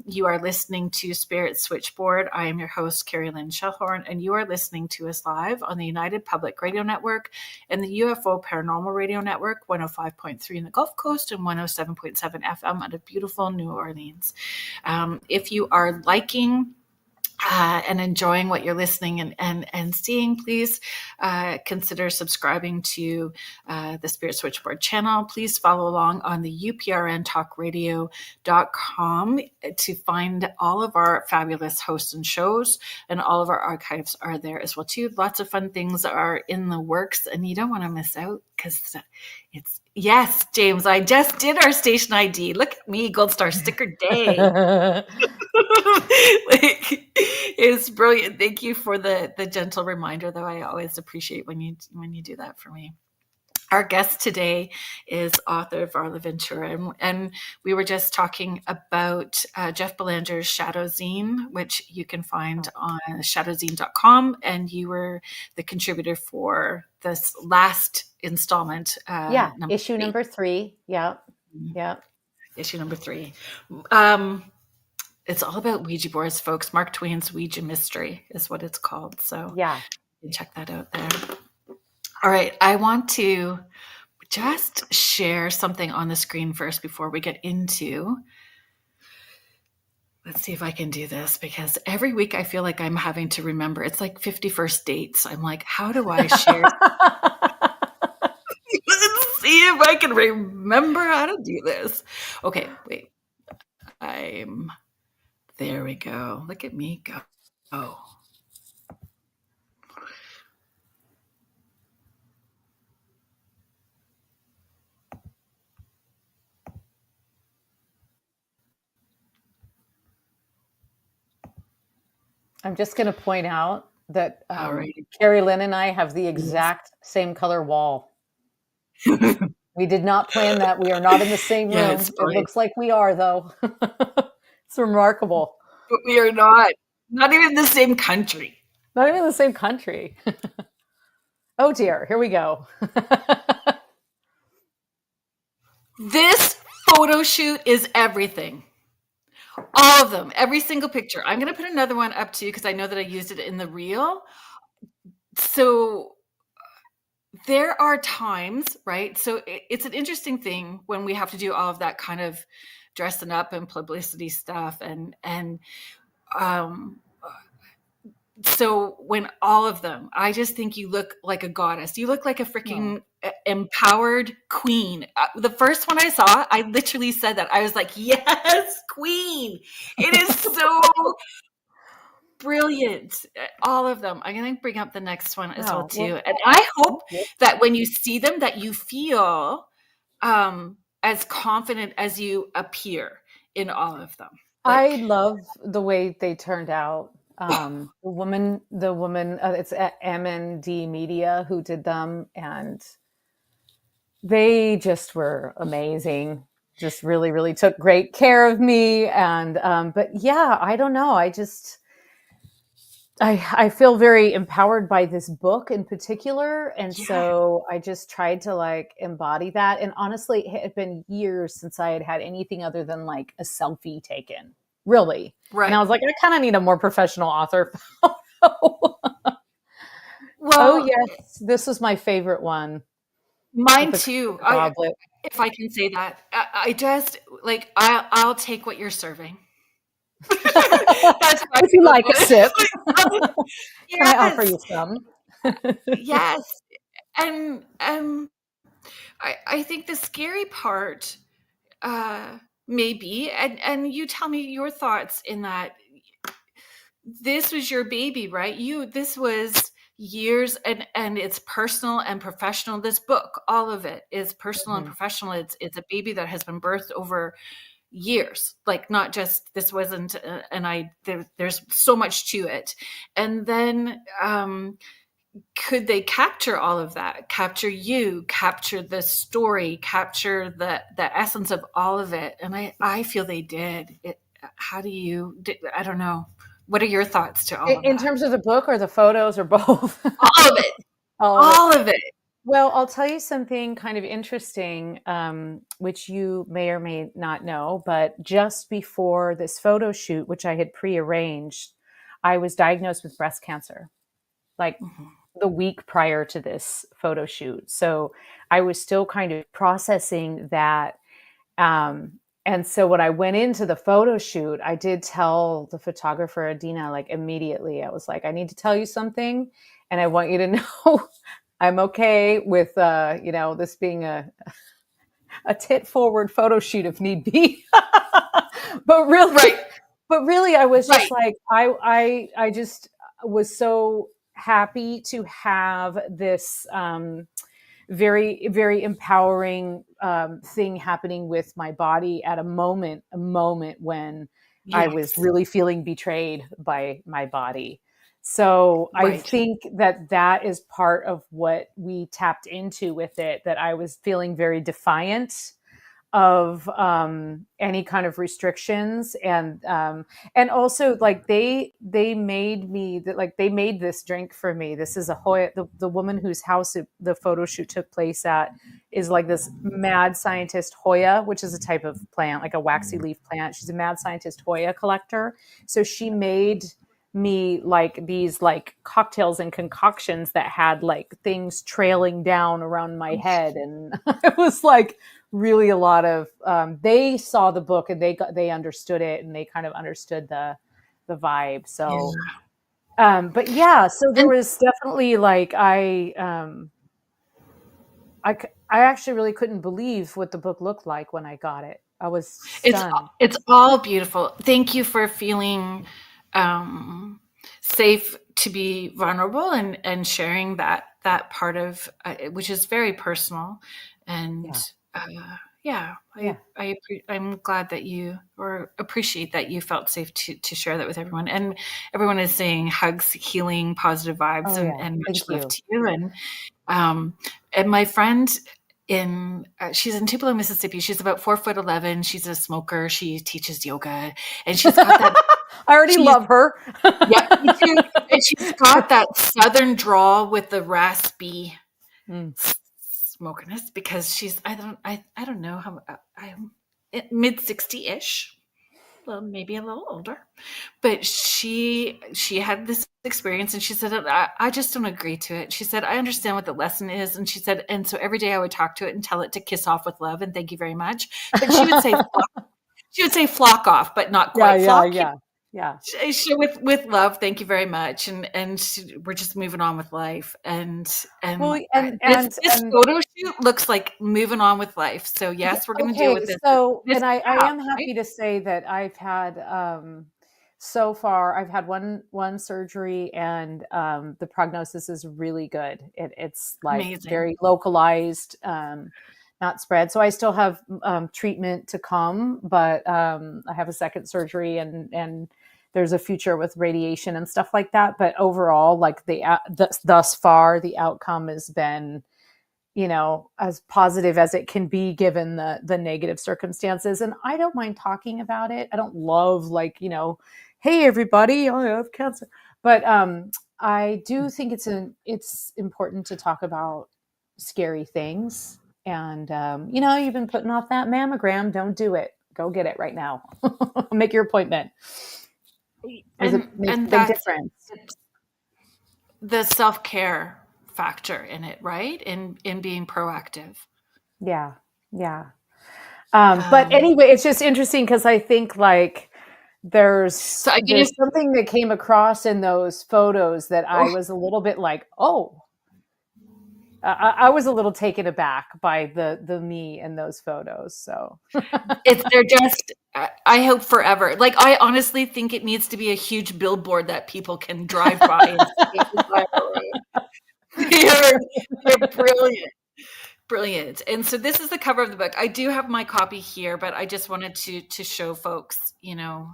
You are listening to Spirit Switchboard. I am your host, Kerrilynn Shellhorn, and you are listening to us live on the United Public Radio Network and the UFO Paranormal Radio Network, 105.3 in the Gulf Coast and 107.7 FM out of beautiful New Orleans. If you are liking and enjoying what you're listening and seeing, please consider subscribing to the Spirit Switchboard channel. Please follow along on the uprntalkradio.com to find all of our fabulous hosts and shows, and all of our archives are there as well too. Lots of fun things are in the works, and you don't want to miss out, because it's, yes, James, I just did our station ID. Look at me, Gold Star Sticker Day. Like, it's brilliant. Thank you for the gentle reminder, though. I always appreciate when you do that for me. Our guest today is author Varla Ventura, and we were just talking about Jeff Belanger's Shadow Zine, which you can find on shadowzine.com, and you were the contributor for this last installment. Issue number 3. Yeah. Issue number 3. It's all about Ouija boards, folks. Mark Twain's Ouija Mystery is what it's called. So yeah, you can check that out there. All right. I want to just share something on the screen first before we get into. Let's see if I can do this, because every week I feel like I'm having to remember. It's like 51st dates. I'm like, how do I share? Let's see if I can remember how to do this. Okay, wait. There we go. Look at me go. Oh. I'm just going to point out that Kerrilynn and I have the exact same color wall. We did not plan that. We are not in the same room. It looks like we are, though. It's remarkable. But we are not even in the same country. Not even in the same country. Oh dear, here we go. This photo shoot is everything. All of them, every single picture. I'm going to put another one up too, because I know that I used it in the reel. So there are times, right? So it's an interesting thing when we have to do all of that kind of dressing up and publicity stuff, and so when all of them, I just think you look like a goddess. You look like a freaking empowered queen. The first one I saw, I literally said that. I was like, yes, queen. It is so brilliant. All of them. I'm going to bring up the next one as well too. And I hope that when you see them, that you feel as confident as you appear in all of them. I love the way they turned out. The woman, it's M&D Media who did them, and they just were amazing. Just really, really took great care of me. And, but yeah, I don't know. I feel very empowered by this book in particular. And so I just tried to like embody that. And honestly, it had been years since I had had anything other than like a selfie taken. Really. Right. And I was like, I kind of need a more professional author photo. Well, yes, this was my favorite one. Mine too. If I can say that, I just like, I'll take what you're serving. That's if you like a sip. Can I offer you some? Yes. And I think the scary part maybe, and you tell me your thoughts in that, this was your baby, right? This was years, and it's personal and professional. This book, all of it is personal and professional. It's a baby that has been birthed over years, like not just, this wasn't there's so much to it. And then could they capture all of that, capture you, capture the story, capture the essence of all of it? And I feel they did it. How do you, I don't know, what are your thoughts to all of that? In terms of the book or the photos or both? All of it. All of it. Well, I'll tell you something kind of interesting, which you may or may not know, but just before this photo shoot, which I had prearranged, I was diagnosed with breast cancer, like the week prior to this photo shoot. So I was still kind of processing that. And And so when I went into the photo shoot, I did tell the photographer, Adina, like immediately, I was like, I need to tell you something. And I want you to know I'm okay with, this being a tit forward photo shoot if need be. but really, Right. but really I was Right. just like, I just was so happy to have this, very, very empowering thing happening with my body at a moment when I was Yes. really feeling betrayed by my body. So I Right. think that that is part of what we tapped into with it, that I was feeling very defiant of any kind of restrictions, and also like they made me that, like they made this drink for me. This is a Hoya, the woman whose house the photo shoot took place at is like this mad scientist Hoya, which is a type of plant, like a waxy leaf plant. She's a mad scientist Hoya collector. So she made me like these like cocktails and concoctions that had like things trailing down around my head, and it was like really a lot of they saw the book and they understood it, and they kind of understood the vibe. So Yeah. but yeah, so there And was definitely like I actually really couldn't believe what the book looked like when I got it. I was it's stunned. it's all beautiful. Thank you for feeling um, safe to be vulnerable and sharing that part of which is very personal. And Yeah, yeah, yeah. I'm glad that you or appreciate that you felt safe to share that with everyone. And everyone is saying hugs, healing, positive vibes, Oh and yeah, much thank love you. to you. Um, and my friend she's in Tupelo, Mississippi. She's about 4'11". She's a smoker. She teaches yoga, and she's got that. I already She's love her. Yep, me too. And she's got that southern drawl with the raspy Mm. smokiness because she's I don't know how I'm mid 60 ish. Well, maybe a little older, but she had this experience and she said, I just don't agree to it. She said, I understand what the lesson is. And she said, and so every day I would talk to it and tell it to kiss off with love and thank you very much. But she would say flock off, but not Yeah, quite yeah, flock. yeah, yeah. With love, thank you very much. And we're just moving on with life. And Well, and this and photo shoot looks like moving on with life. So yeah, yes, we're going to deal okay, with this. so This and I app, am right? happy to say that I've had, so far, I've had one surgery, and, the prognosis is really good. It's, like, Amazing. very localized, not spread. So I still have, treatment to come, but, I have a second surgery, and there's a future with radiation and stuff like that, but overall, like, thus far, the outcome has been, as positive as it can be given the negative circumstances. And I don't mind talking about it. I don't love like, hey everybody, I have cancer. But I do think it's important to talk about scary things. And you've been putting off that mammogram. Don't do it. Go get it right now. Make your appointment. Because it makes a And big that's difference. the self-care factor in it, right? In being proactive. Yeah. Yeah. But Um, anyway, it's just interesting because I think like so I there's gave something that came across in those photos that I oh, was a little bit like, oh, I was a little taken aback by the me in those photos. So they're just I hope forever. Like I honestly think it needs to be a huge billboard that people can drive by and see as they drive around. They're brilliant. Brilliant. And so this is the cover of the book. I do have my copy here, but I just wanted to show folks, the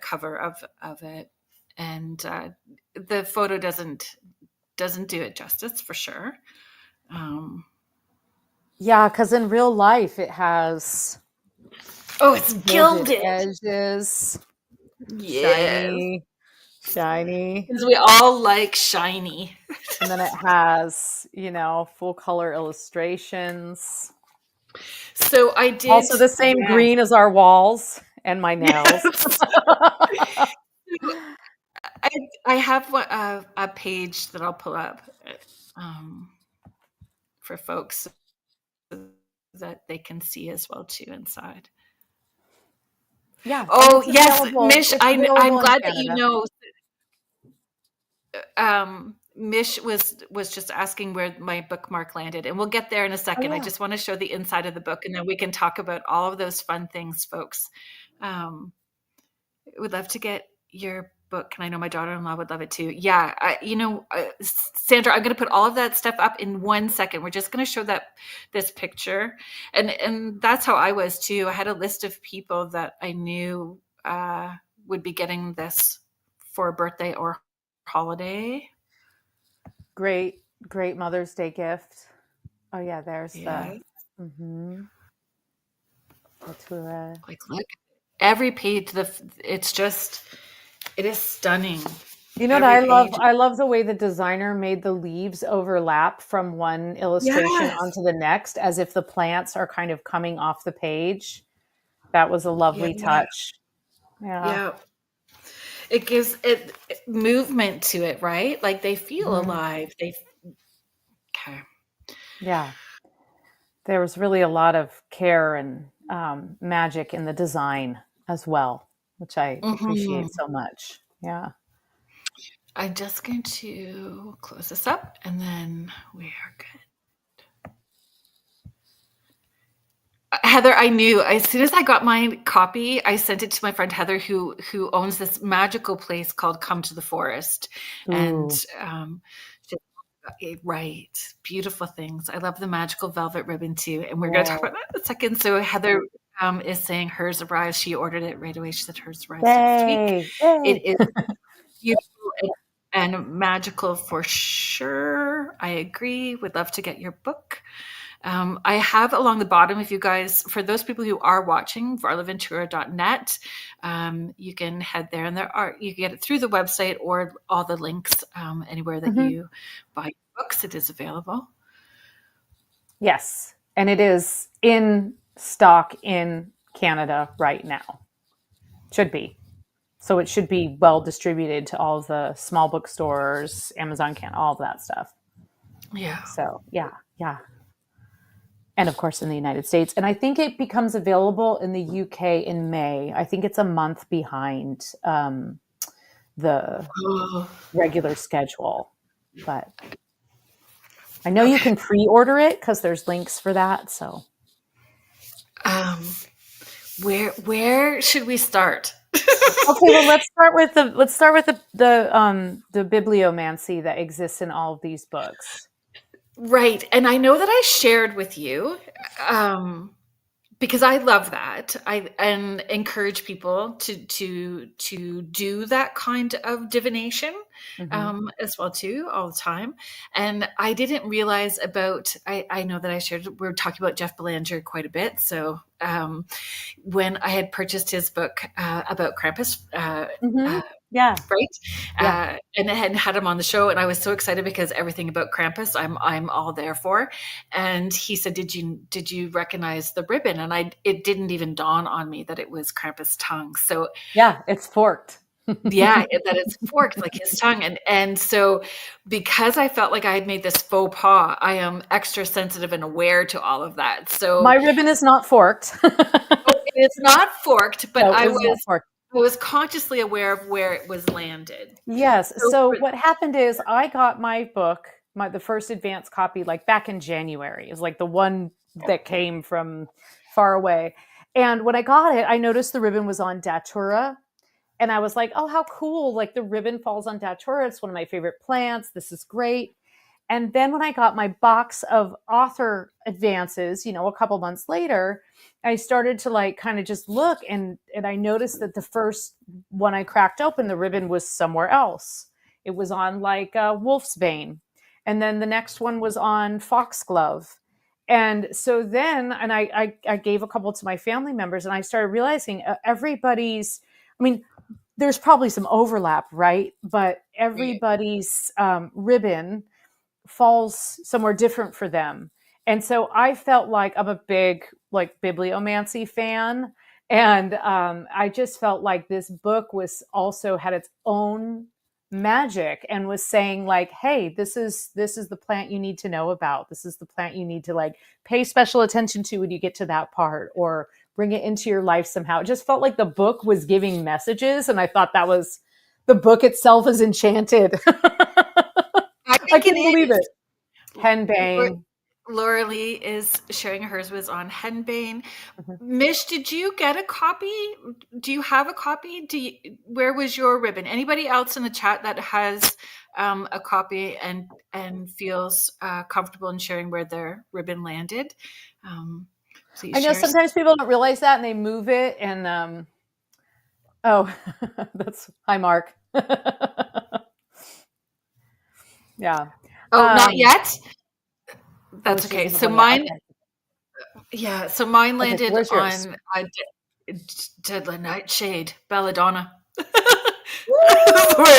cover of it. And the photo doesn't do it justice for sure. Um, yeah, because in real life it has oh, it's gilded gilded. edges, Yes. shiny, shiny, Because we all like shiny. and then it has full color illustrations. So I did, Also the same yes, green as our walls and my nails. yes. I I have a page that I'll pull up um, for folks. that they can see as well too inside. Yeah, and Oh yes, Mish, it's I'm available in glad that you Canada. know. Mish was just asking where my bookmark landed, and we'll get there in a Oh second. I yeah. just want to show the inside of the book, and then we can talk about all of those fun things, folks. Um, would love to get your book, and I know my daughter-in-law would love it too. Yeah, Sandra, I'm going to put all of that stuff up in 1 second. We're just going to show this picture, and that's how I was too. I had a list of people that I knew would be getting this for a birthday or holiday. Great, great Mother's Day gift. Oh yeah, there's Yeah, Datura. like look, every page. It is stunning. You know what Every I love? page. I love the way the designer made the leaves overlap from one illustration Yes. onto the next, as if the plants are kind of coming off the page. That was a Yeah. lovely touch. Yeah. Yeah. It gives it movement to it, right? Like they feel Mhm. alive. Okay. Yeah. There was really a lot of care and magic in the design as well, which I Mhm. appreciate so much. Yeah. I'm just going to close this up and then we are good. Heather, I knew as soon as I got my copy, I sent it to my friend Heather, who owns this magical place called Come to the Forest, and Ooh. right, beautiful things. I love the magical velvet ribbon too, and we're going to talk Whoa. about that in a second. So Heather is saying hers arrives. She ordered it right away. She said hers arrives next week. Yay. Yay. It is beautiful and magical for sure. I agree. Would love to get your book. I have along the bottom, if you guys, for those people who are watching, varlaventura.net, you can head there, and you can get it through the website or all the links anywhere that Mhm. you buy books. It is available. Yes. And it is in stock in Canada right now. Should be. So it should be well distributed to all of the small bookstores, Amazon can, all of that stuff. Yeah. So yeah, yeah. And of course in the United States. And I think it becomes available in the UK in May. I think it's a month behind the Oh, regular schedule. But I know you okay. can pre-order it because there's links for that. So Um, where should we start? okay, well let's start with the bibliomancy that exists in all of these books. Right. And I know that I shared with you, um, because I love that. I and encourage people to do that kind of divination Mm-hmm. as well too all the time. And I didn't realize about. I know that I shared. We're talking about Jeff Belanger quite a bit. So when I had purchased his book about Krampus. Mm-hmm. Uh, Yeah, right? yeah. And had him on the show, and I was so excited because everything about Krampus, I'm all there for. And he said, "Did you recognize the ribbon?" And it didn't even dawn on me that it was Krampus' tongue. So Yeah, it's forked. yeah, that it's forked like his tongue, and so because I felt like I had made this faux pas, I am extra sensitive and aware to all of that. So My ribbon is not forked. it is not forked, but No, it is not forked. I was consciously aware of where it was landed. Yes. So So what happened is I got my book, the first advance copy, like back in January. Is like the one that came from far away. And when I got it, I noticed the ribbon was on Datura. And I was like, oh, how cool. Like the ribbon falls on Datura. It's one of my favorite plants. This is great. And then when I got my box of author advances, a couple months later, I started to like kind of just look and I noticed that the first one I cracked open, the ribbon was somewhere else. It was on like wolf's bane. And then the next one was on foxglove. And so then, and I gave a couple to my family members, and I started realizing everybody's, I mean, there's probably some overlap, right? But everybody's ribbon falls somewhere different for them. And so I felt like I'm a big like bibliomancy fan. And I just felt like this book was also had its own magic and was saying like, hey, this is the plant you need to know about. This is the plant you need to like pay special attention to when you get to that part, or bring it into your life somehow. It just felt like the book was giving messages, and I thought that was, the book itself is enchanted. I I think it couldn't believe is. it. Henbane. Laura Lee is sharing hers was on henbane. Mhm. Mish, did you get a copy? Do you have a copy? Where was your ribbon? Anybody else in the chat that has a copy and feels comfortable in sharing where their ribbon landed? Please I know share. sometimes people don't realize that and they move it, and oh, that's, hi Mark. Yeah. Oh, not Um, yet. oh, That's she okay. doesn't have So one yet. mine, Okay. yeah. So mine Okay, so landed where's yours? on Deadly Nightshade, Belladonna. Woo!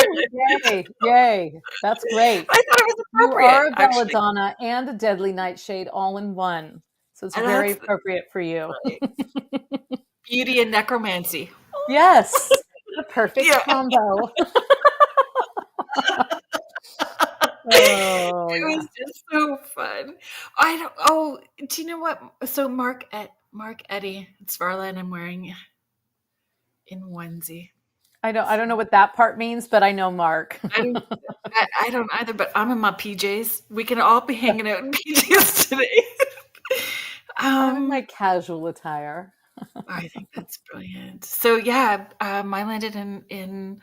Yay, yay. That's great. I thought it was You are appropriate, a actually. belladonna and a deadly nightshade all in one. So it's And very that's appropriate for you. right. Beauty and necromancy. Yes, the perfect Yeah, combo. Oh, it yeah. was just so fun. I don't. Oh, do you know what? So Mark Eddy, it's Varla, and I'm wearing in onesie. I don't know what that part means, but I know Mark. I don't. I don't either. But I'm in my PJs. We can all be hanging out in PJs today. I'm in my um, casual attire. I think that's brilliant. So yeah, mine landed in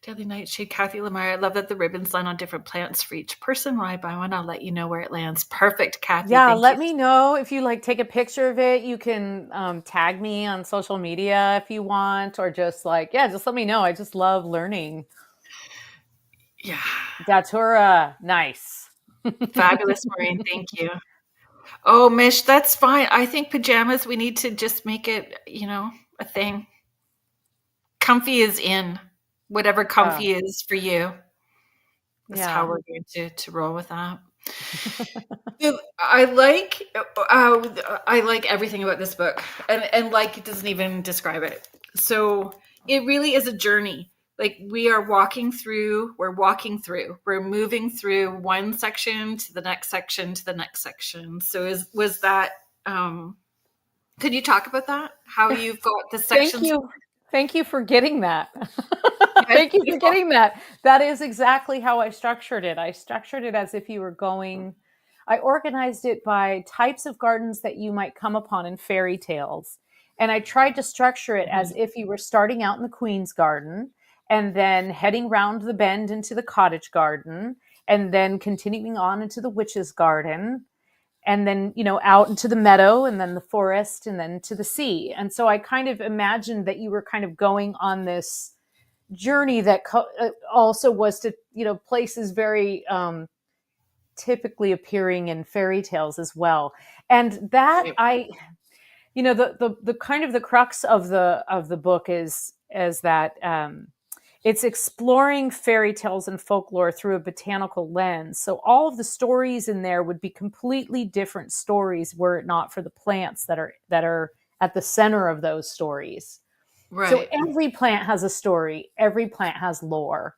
Daily Nightshade, Kathy Lemire. I love that the ribbons land on different plants for each person. When I buy one, I'll let you know where it lands. Perfect, Kathy. Yeah, Thank you. let me know if you like take a picture of it. You can tag me on social media if you want, or just like, yeah, just let me know. I just love learning. Yeah, Datura, nice. fabulous, Maureen. Thank you. Oh, Mish, that's fine. I think pajamas, we need to just make it, a thing. Comfy is in. Whatever Oh, comfy is for you is how yeah. we're going to roll with that. So I like everything about this book, and like it doesn't even describe it. So it really is a journey. Like we're moving through one section to the next section to the next section. So was that could you talk about that? How you've got the Thank sections? you. Thank you for getting that. Yes, Thank you for beautiful. getting that. That is exactly how I structured it. I structured it as if you were going, I organized it by types of gardens that you might come upon in fairy tales. And I tried to structure it as Mhm. if you were starting out in the Queen's Garden and then heading round the bend into the cottage garden and then continuing on into the witch's garden and then out into the meadow and then the forest and then to the sea. And so I kind of imagined that you were kind of going on this journey that also was to places very typically appearing in fairy tales as well. And that Right. the kind of the crux of the book is that it's exploring fairy tales and folklore through a botanical lens. So all of the stories in there would be completely different stories were it not for the plants that are at the center of those stories. So Right. every plant has a story, every plant has lore.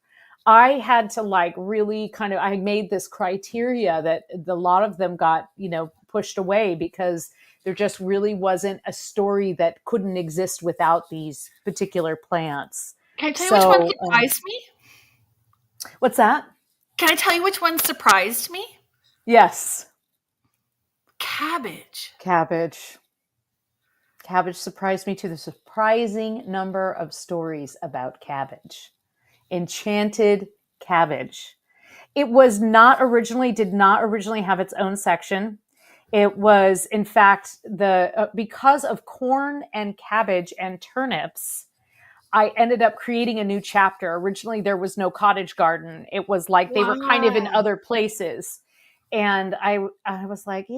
I had to like really kind of, I made this criteria that a lot of them got, pushed away because there just really wasn't a story that couldn't exist without these particular plants. Can I tell you which one So, surprised me? what's that? Can I tell you which one surprised me? Yes, Cabbage. cabbage. Cabbage surprised me to the surprising number of stories about cabbage. Enchanted cabbage. It did not originally have its own section. It was, in fact, because of corn and cabbage and turnips, I ended up creating a new chapter. Originally, there was no cottage garden. It was like they were kind of in Wow. other places. And I was like,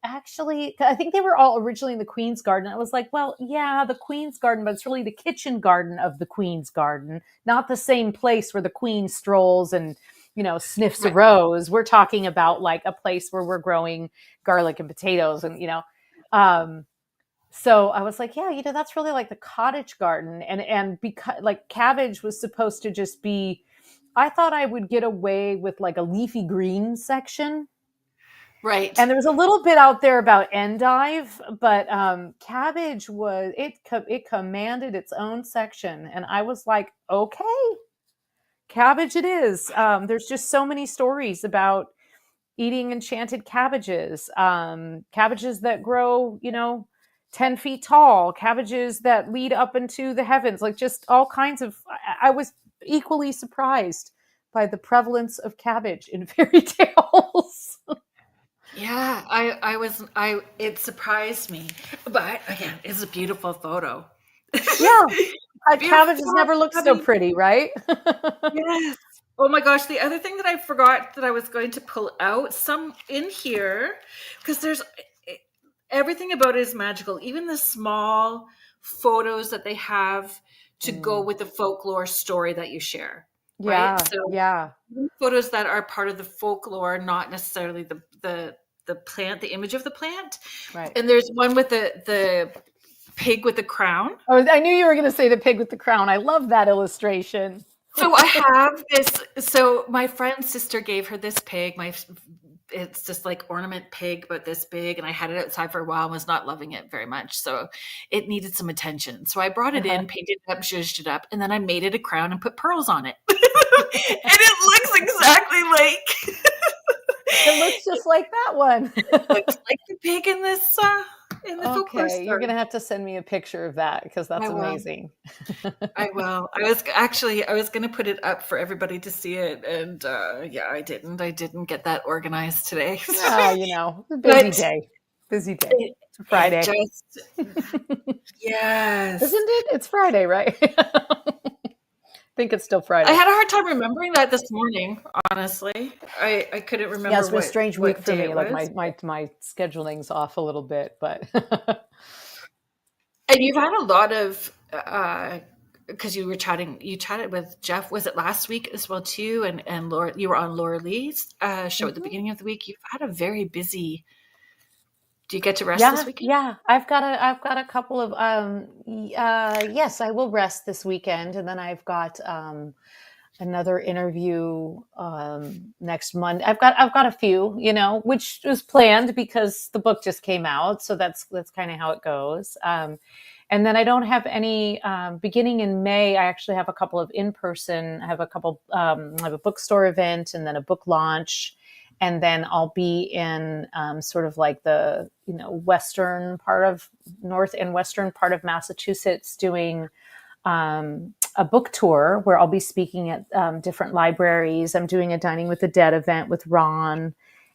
actually, I think they were all originally in the Queen's Garden. I was like, well, yeah, the Queen's Garden, but it's really the kitchen garden of the Queen's Garden, not the same place where the Queen strolls and, sniffs a Right. rose. We're talking about like a place where we're growing garlic and potatoes and, um, so I was like, yeah, that's really like the cottage garden. And because like cabbage was supposed to just be I thought I would get away with like a leafy green section. Right. And there was a little bit out there about endive, but cabbage it commanded its own section, and I was like, okay, cabbage it is. There's just so many stories about eating enchanted cabbages, cabbages that grow, 10 feet tall, cabbages that lead up into the heavens, like just all kinds of. I was equally surprised by the prevalence of cabbage in fairy tales. Yeah, it surprised me. But again, it's a beautiful photo. Yeah, Beautiful cabbages never look so cabbage. pretty, right? Yes. Oh my gosh, the other thing that I forgot that I was going to pull out some in here, because there's everything about it is magical. Even the small photos that they have to go Mm. with the folklore story that you share, right? Yeah, So yeah. even photos that are part of the folklore, not necessarily the plant, the image of the plant. Right. And there's one with the pig with the crown. Oh, I knew you were going to say the pig with the crown. I love that illustration. So I have this. So my friend's sister gave her this pig. It's just like ornament pig, but this big, and I had it outside for a while and was not loving it very much. So it needed some attention. So I brought it Uh-huh. in, painted it up, zhuzhed it up, and then I made it a crown and put pearls on it. And it looks exactly like It looks just like that one. it looks like the pig in the folklore Okay, you're story. going to have to send me a picture of that because that's I will. amazing. I will. I was going to put it up for everybody to see it, and yeah, I didn't. I didn't get that organized today. Busy But day. Busy day. it, It's a it Friday. just yes. Isn't it? It's Friday, right? I think it's still I Friday. had a hard time remembering that this morning. Honestly, I couldn't Yeah, remember it's been a strange week what for day me. it Like was. my scheduling's off a little bit, but And you've had a lot of because you chatted with Jeff. Was it last week as well too? And Laura, you were on Laura Lee's show at the Mhm. beginning of the week. You've had a very busy. Do you get to rest this Yeah, weekend? yeah. I've got a couple of yes, I will rest this weekend, and then I've got another interview next Monday. I've got a few, which was planned because the book just came out, so that's kind of how it goes. And then I don't have any beginning in May. I actually have a couple of in person. I have a couple. I have a bookstore event and then a book launch, and then I'll be in sort of like the western part of north and western part of Massachusetts doing a book tour where I'll be speaking at different libraries. I'm doing a Dining with the Dead event with Ron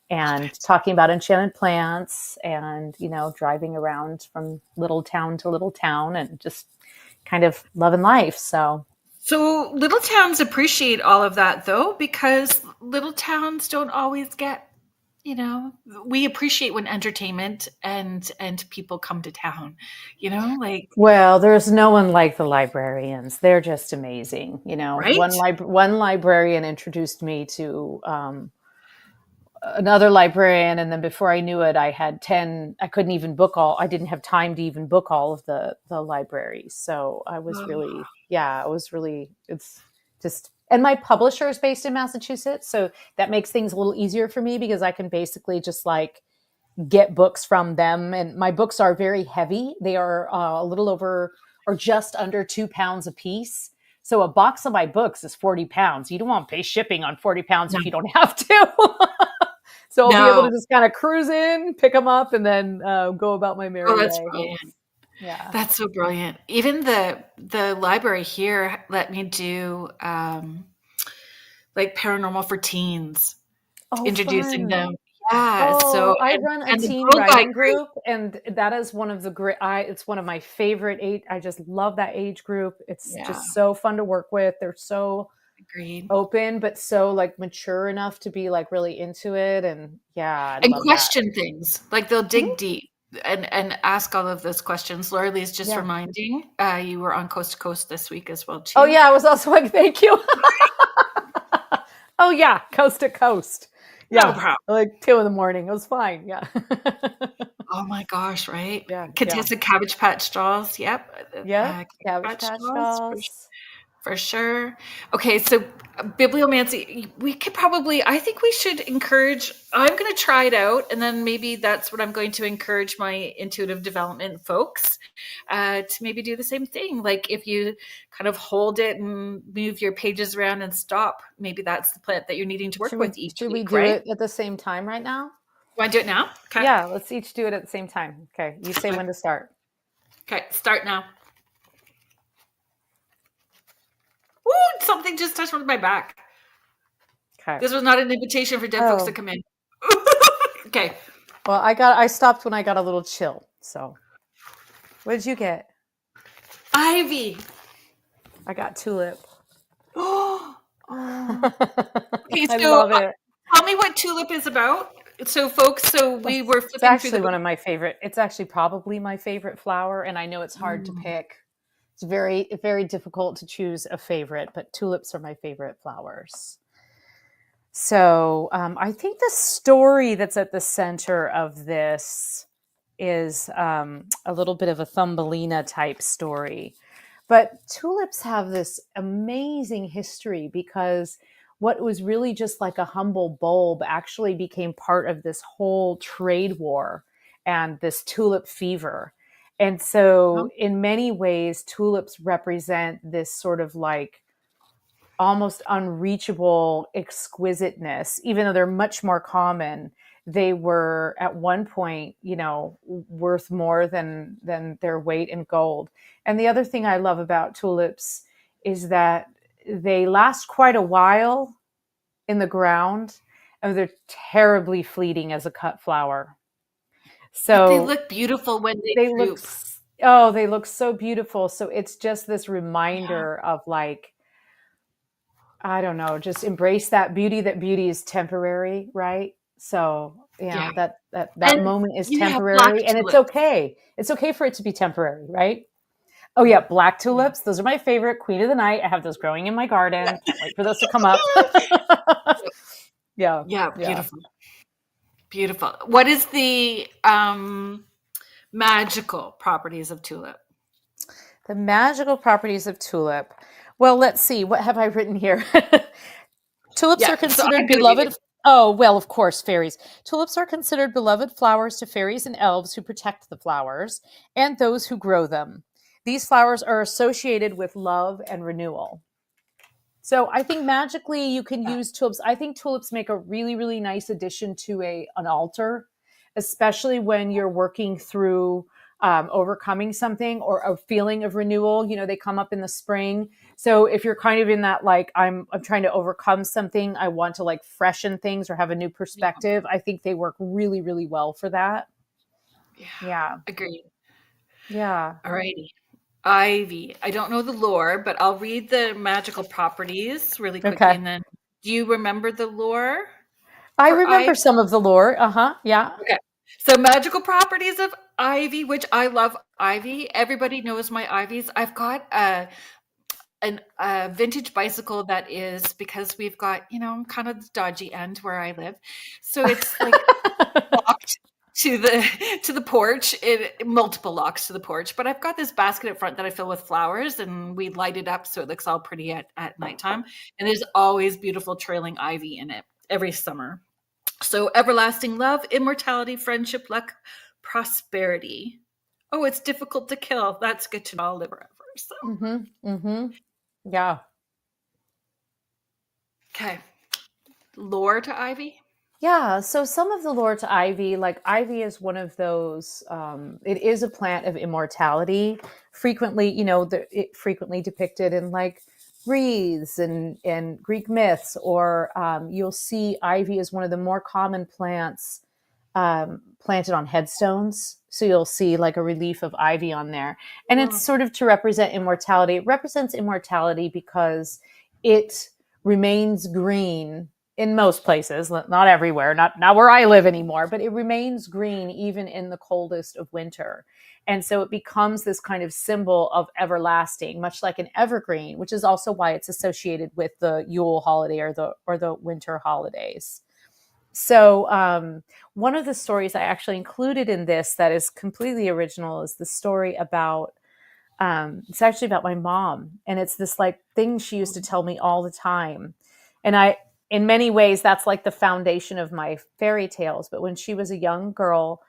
and talking about enchanted plants and, driving around from little town to little town and just kind of loving life. So, So little towns appreciate all of that though, because little towns don't always get, we appreciate when entertainment and people come to town, like well, there's no one like the librarians. They're just amazing. right? One librarian introduced me to another librarian, and then before I knew it, I had 10. I couldn't even book all. I didn't have time to even book all of the libraries. So I was Oh, really, yeah, it was really. It's just, and my publisher is based in Massachusetts, so that makes things a little easier for me because I can basically just like get books from them. And my books are very heavy. They are a little over or just under 2 pounds a piece. So a box of my books is 40 pounds. You don't want to pay shipping on 40 pounds no, if you don't have to. So I'll be able to no. just kind of cruise in, pick them up, and then go about my Oh, merry that's way. brilliant. Yeah. That's so brilliant. Even the library here let me do like paranormal for teens, Oh, introducing fun. them. Yeah. So Oh, I run a and the teen Girl Guide writing group. group, and that is one of the great. It's one of my favorite age. I just love that age group. It's Yeah, just so fun to work with. They're so agreed. open, but so like mature enough to be like really into it. And yeah, I And love that. question things. Like they'll dig Mhm. deep and ask all of those questions. Laura Lee's just Yeah. reminding, you were on Coast to Coast this week as well Oh too. yeah, I was also like, thank you. Oh yeah, coast to coast. No Yeah, problem. like 2 in the morning. It was fine. Yeah. Oh my gosh, right? Yeah, yeah. Contessa Cabbage Patch Dolls. Yep. Yep. Cabbage Cabbage Patch Patch Dolls. Dolls. For sure. Okay, so bibliomancy, we could probably, I think we should encourage, I'm going to try it out, and then maybe that's what I'm going to encourage my intuitive development folks to maybe do the same thing. Like if you kind of hold it and move your pages around and stop, maybe that's the plant that you're needing to work with each Should we week, do right? it at the same time right now? Want to do it now? Okay. Yeah, let's each do it at the same time. Okay, you say when to start. Okay, start now. Ooh, something just touched my back. Okay. This was not an invitation for dead folks to come in. Okay. Well, I stopped when I got a little chill. So, what did you get? Ivy. I got tulip. Oh. Okay, I so love it. tell me what tulip is about. So, folks, so we were It's flipping through actually the one of my favorite. It's actually probably my favorite flower, and I know it's hard to pick. It's very, very difficult to choose a favorite, but tulips are my favorite flowers. So I think the story that's at the center of this is a little bit of a Thumbelina type story. But tulips have this amazing history because what was really just like a humble bulb actually became part of this whole trade war and this tulip fever. And so, in many ways, tulips represent this sort of like almost unreachable exquisiteness, even though they're much more common. They were at one point, worth more than their weight in gold. And the other thing I love about tulips is that they last quite a while in the ground, and they're terribly fleeting as a cut flower. But they So look beautiful when they they look, droop. they look so beautiful. So it's just this Yeah. reminder of like, I don't know, just embrace that beauty is temporary, right? So, Yeah. that And moment is you have black temporary and it's tulips. okay. It's okay for it to be temporary, right? Oh yeah, black Yeah. tulips. Those are my favorite. Queen of the night. I have those growing in my garden. Can't wait for those to come up. Yeah. Yeah, Yeah. beautiful. Beautiful. What is the magical properties of tulip? The magical properties of tulip. Well, let's see. What have I written here? Tulips are Yeah, so I'm considered going to be beloved. Oh, well, of course, fairies. Tulips are considered beloved flowers to fairies and elves who protect the flowers and those who grow them. These flowers are associated with love and renewal. So I think magically you can use tulips. I think tulips make a really, really nice addition to an altar, especially when you're working through overcoming something or a feeling of renewal. They come up in the spring. So if you're kind of in that like I'm trying to overcome something, I want to like freshen things or have a new Yeah. perspective. I think they work really, really well for that. Yeah. Yeah. Agreed. Yeah. All righty. Ivy. I don't know the lore, but I'll read the magical properties really quickly. Okay. And then, do you remember the lore I for remember ivy? some of the lore. Uh-huh. Yeah. Okay. So, magical properties of ivy, which I love ivy. Everybody knows my ivies. I've got a vintage bicycle that is, because we've got, kind of the dodgy end where I live. So it's like locked to the porch, multiple locks to the porch, but I've got this basket up front that I fill with flowers and we light it up so it looks all pretty at nighttime, and there's always beautiful trailing ivy in it every summer. So everlasting love, immortality, friendship, luck, prosperity. Oh, it's difficult to kill. That's good to know. I'll live forever. So Mm-hmm. Mm-hmm. Yeah. okay, lore to ivy. Yeah, so some of the lore to ivy, like ivy is one of those, it is a plant of immortality. Frequently, it frequently depicted in like wreaths and Greek myths, or you'll see ivy as one of the more common plants planted on headstones. So you'll see like a relief of ivy on there. And it's Oh, sort of to represent immortality. It represents immortality because it remains green in most places, not everywhere, not where I live anymore, but it remains green even in the coldest of winter. And so it becomes this kind of symbol of everlasting, much like an evergreen, which is also why it's associated with the Yule holiday or the winter holidays. So one of the stories I actually included in this that is completely original is the story about It's actually about my mom, and it's this like thing she used to tell me all the time. And in many ways, that's like the foundation of my fairy tales. But when she was a young girl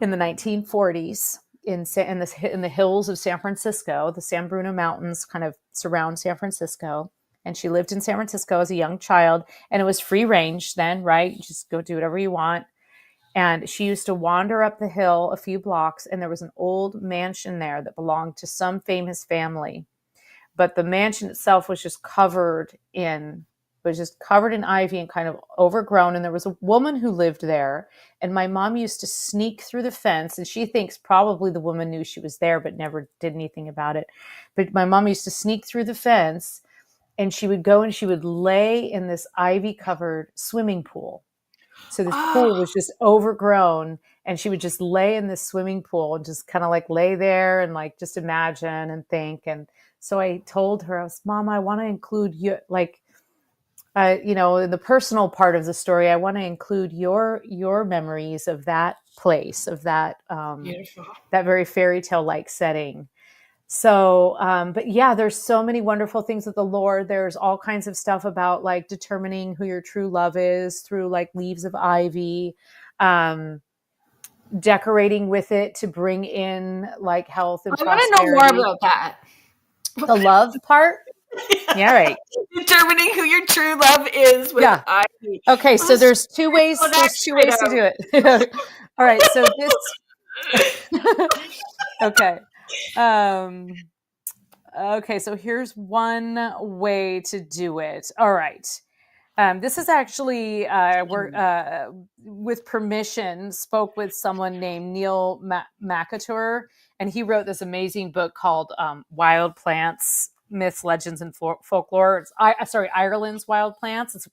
in the 1940s, in the hills of San Francisco, the San Bruno Mountains kind of surround San Francisco. And she lived in San Francisco as a young child, and it was free range then, right? You just go do whatever you want. And she used to wander up the hill a few blocks, and there was an old mansion there that belonged to some famous family. But the mansion itself was just covered in ivy and kind of overgrown. And there was a woman who lived there. And my mom used to sneak through the fence, and she thinks probably the woman knew she was there, but never did anything about it. But my mom used to sneak through the fence, and she would go and she would lay in this ivy covered swimming pool. So this pool was just overgrown, and she would just lay in this swimming pool and just kind of like lay there and like just imagine and think. And so I told her, I was, Mom, I want to include you, like, in the personal part of the story, I want to include your memories of that place, of that that very fairy tale like setting. So, but yeah, there's so many wonderful things with the lore. There's all kinds of stuff about like determining who your true love is through like leaves of ivy, decorating with it to bring in like health and I want to know more about that. The love part? Yeah, right. Determining who your true love is with ivy. Okay, so there's two ways. There's two ways to do it. All right, so this. Okay. Okay, so here's one way to do it. All right. This is actually, with permission, spoke with someone named Neil McAteer, and he wrote this amazing book called Wild Plants, Myths, Legends, and Folklore. Ireland's Wild Plants. It's a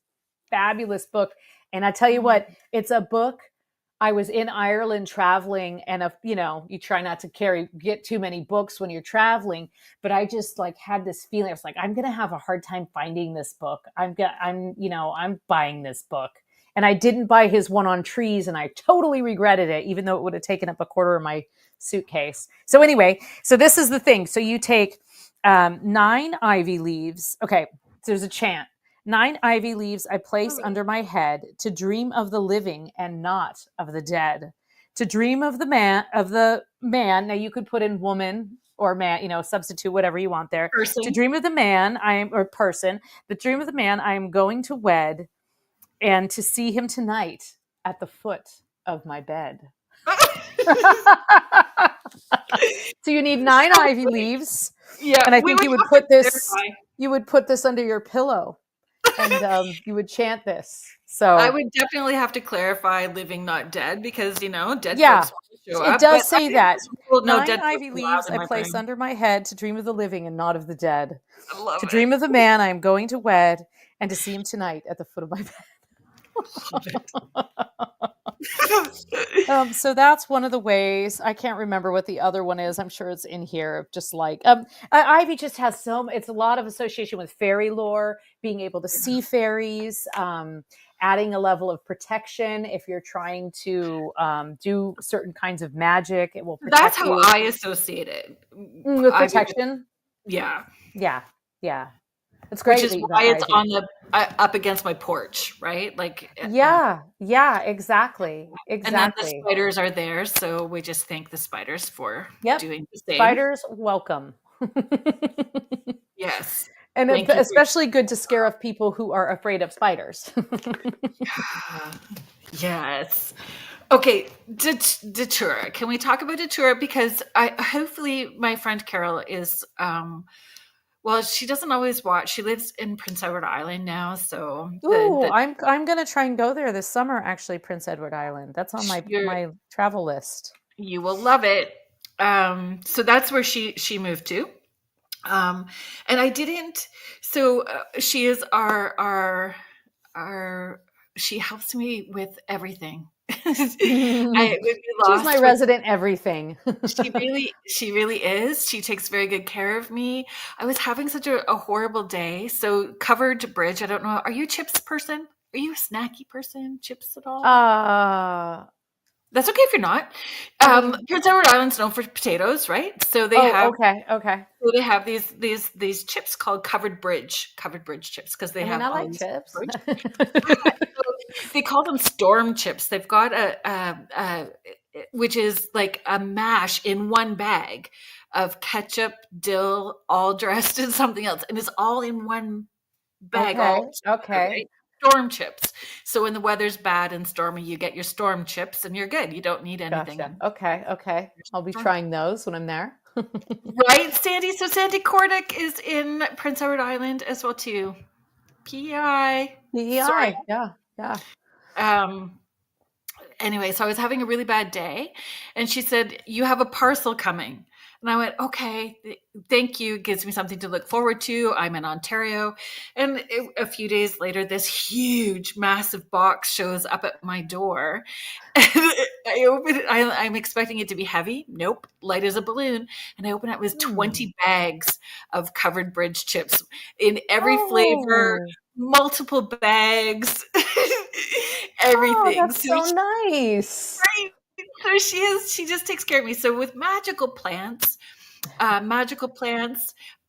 fabulous book. And I tell you what, it's a book. I was in Ireland traveling, and you try not to get too many books when you're traveling, but I just like had this feeling. I was like, I'm going to have a hard time finding this book. I'm buying this book. And I didn't buy his one on trees, and I totally regretted it, even though it would have taken up a quarter of my suitcase. So anyway, so this is the thing. So you take 9 ivy leaves. Okay. There's a chant. 9 ivy leaves I place under my head to dream of the living and not of the dead. To dream of the man. Now you could put in woman or man, substitute whatever you want there. Person. To dream of the man person. The dream of the man I am going to wed, and to see him tonight at the foot of my bed. So you need 9 ivy leaves. Yeah. And I think you would put this under your pillow. And you would chant this. So I would definitely have to clarify living, not dead, because dead folks want to show up. It does say that. 9 ivy leaves I place under my head to dream of the living and not of the dead. I love to it. dream of the man I am going to wed, and to see him tonight at the foot of my bed. So that's one of the ways. I can't remember what the other one is. I'm sure it's in here. Just like ivy just has it's a lot of association with fairy lore, being able to see fairies, adding a level of protection. If you're trying to do certain kinds of magic, it will protect That's how you. I associate it with protection. Yeah. It's great. Which is why it's on up against my porch, right? Like exactly. And then the spiders are there, so we just thank the spiders for doing the same. Spiders, welcome. Yes. And especially good to scare off people who are afraid of spiders. Yes. Okay, Datura. Can we talk about Datura? Because hopefully my friend Carol is well, she doesn't always watch. She lives in Prince Edward Island now, so I'm going to try and go there this summer. Actually, Prince Edward Island. That's on my travel list. You will love it. So that's where she moved to. And I didn't. So she is our. She helps me with everything. She's my resident everything. She really is. She takes very good care of me. I was having such a horrible day. So covered bridge. I don't know. Are you a chips person? Are you a snacky person? Chips at all? That's okay if you're not. I mean, Prince Edward Island's known for potatoes, right? So they oh, have okay, okay. these chips called covered bridge chips because they I mean, have I all like these chips. bridge. So they call them storm chips. They've got a which is like a mash in one bag of ketchup, dill, all dressed in something else, and it's all in one bag, all Okay, together, okay. right? Storm chips. So when the weather's bad and stormy, you get your storm chips, and you're good. You don't need Gotcha. anything. Okay, okay. I'll be Storm trying those when I'm there. Right, Sandy? So Sandy Cordic is in Prince Edward Island as well too. PEI. Sorry. DEI. Yeah, yeah. Um, anyway, so I was having a really bad day, and she said, "You have a parcel coming." And I went, "Okay, thank you. Gives me something to look forward to. I'm in Ontario." And a few days later, this huge, massive box shows up at my door. I open it. I'm expecting it to be heavy. Nope, light as a balloon. And I open it. It was Hmm. 20 bags of covered bridge chips in every flavor, Oh, multiple bags, oh, everything. that's So so nice. right. So she just takes care of me. So with magical plants,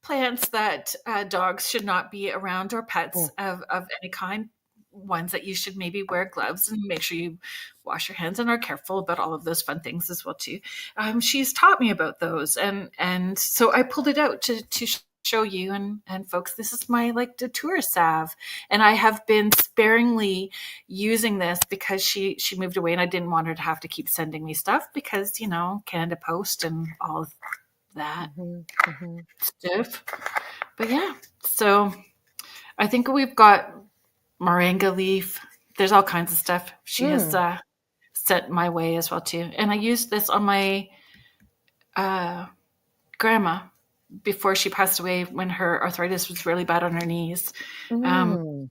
plants that dogs should not be around, or pets Mm, of any kind, ones that you should maybe wear gloves and make sure you wash your hands and are careful about all of those fun things as well too. She's taught me about those, and so I pulled it out to show you and folks. This is my like Datura salve, and I have been sparingly using this because she moved away, and I didn't want her to have to keep sending me stuff because Canada Post and all of that mhm, mhm. stuff. But yeah, so I think we've got moringa leaf. There's all kinds of stuff she has Mm, sent my way as well too. And I used this on my uh, grandma before she passed away when her arthritis was really bad on her knees. Um, mm.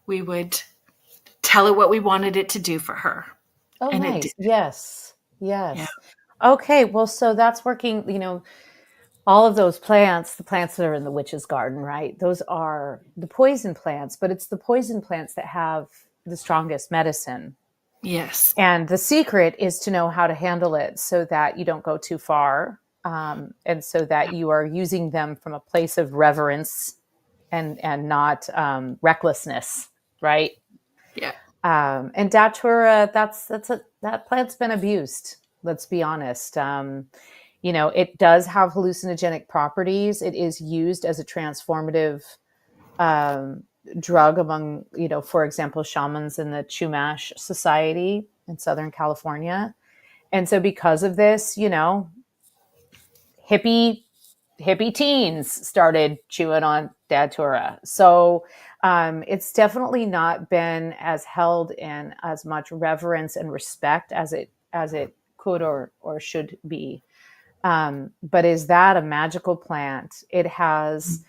we would tell her what we wanted it to do for her, Oh, and it did. nice. Yes, Yeah. yes. Okay, well, so that's working. All of those plants, the plants that are in the witch's garden, right? Those are the poison plants, but it's the poison plants that have the strongest medicine. Yes. And the secret is to know how to handle it so that you don't go too far, and so that you are using them from a place of reverence and not recklessness, right? Yeah. And Datura, that plant's been abused. Let's be honest. It does have hallucinogenic properties. It is used as a transformative um, drug among, for example, shamans in the Chumash Society in Southern California. And so, because of this, hippie hippie teens started chewing on Datura. So it's definitely not been as held in as much reverence and respect as it could or should be. But is that a magical plant? It has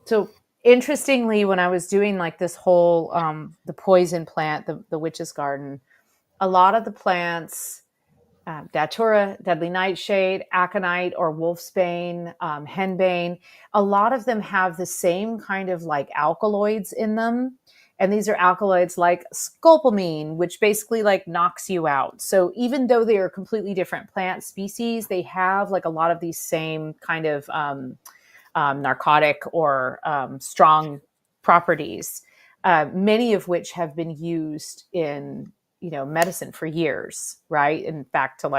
so interestingly, when I was doing like this whole the poison plant, the witch's garden, a lot of the plants, Datura, deadly nightshade, aconite or wolfsbane, henbane, a lot of them have the same kind of like alkaloids in them. And these are alkaloids like scopolamine, which basically like knocks you out. So even though they are completely different plant species, they have like a lot of these same kind of narcotic or strong properties, many of which have been used in medicine for years, right? In fact, to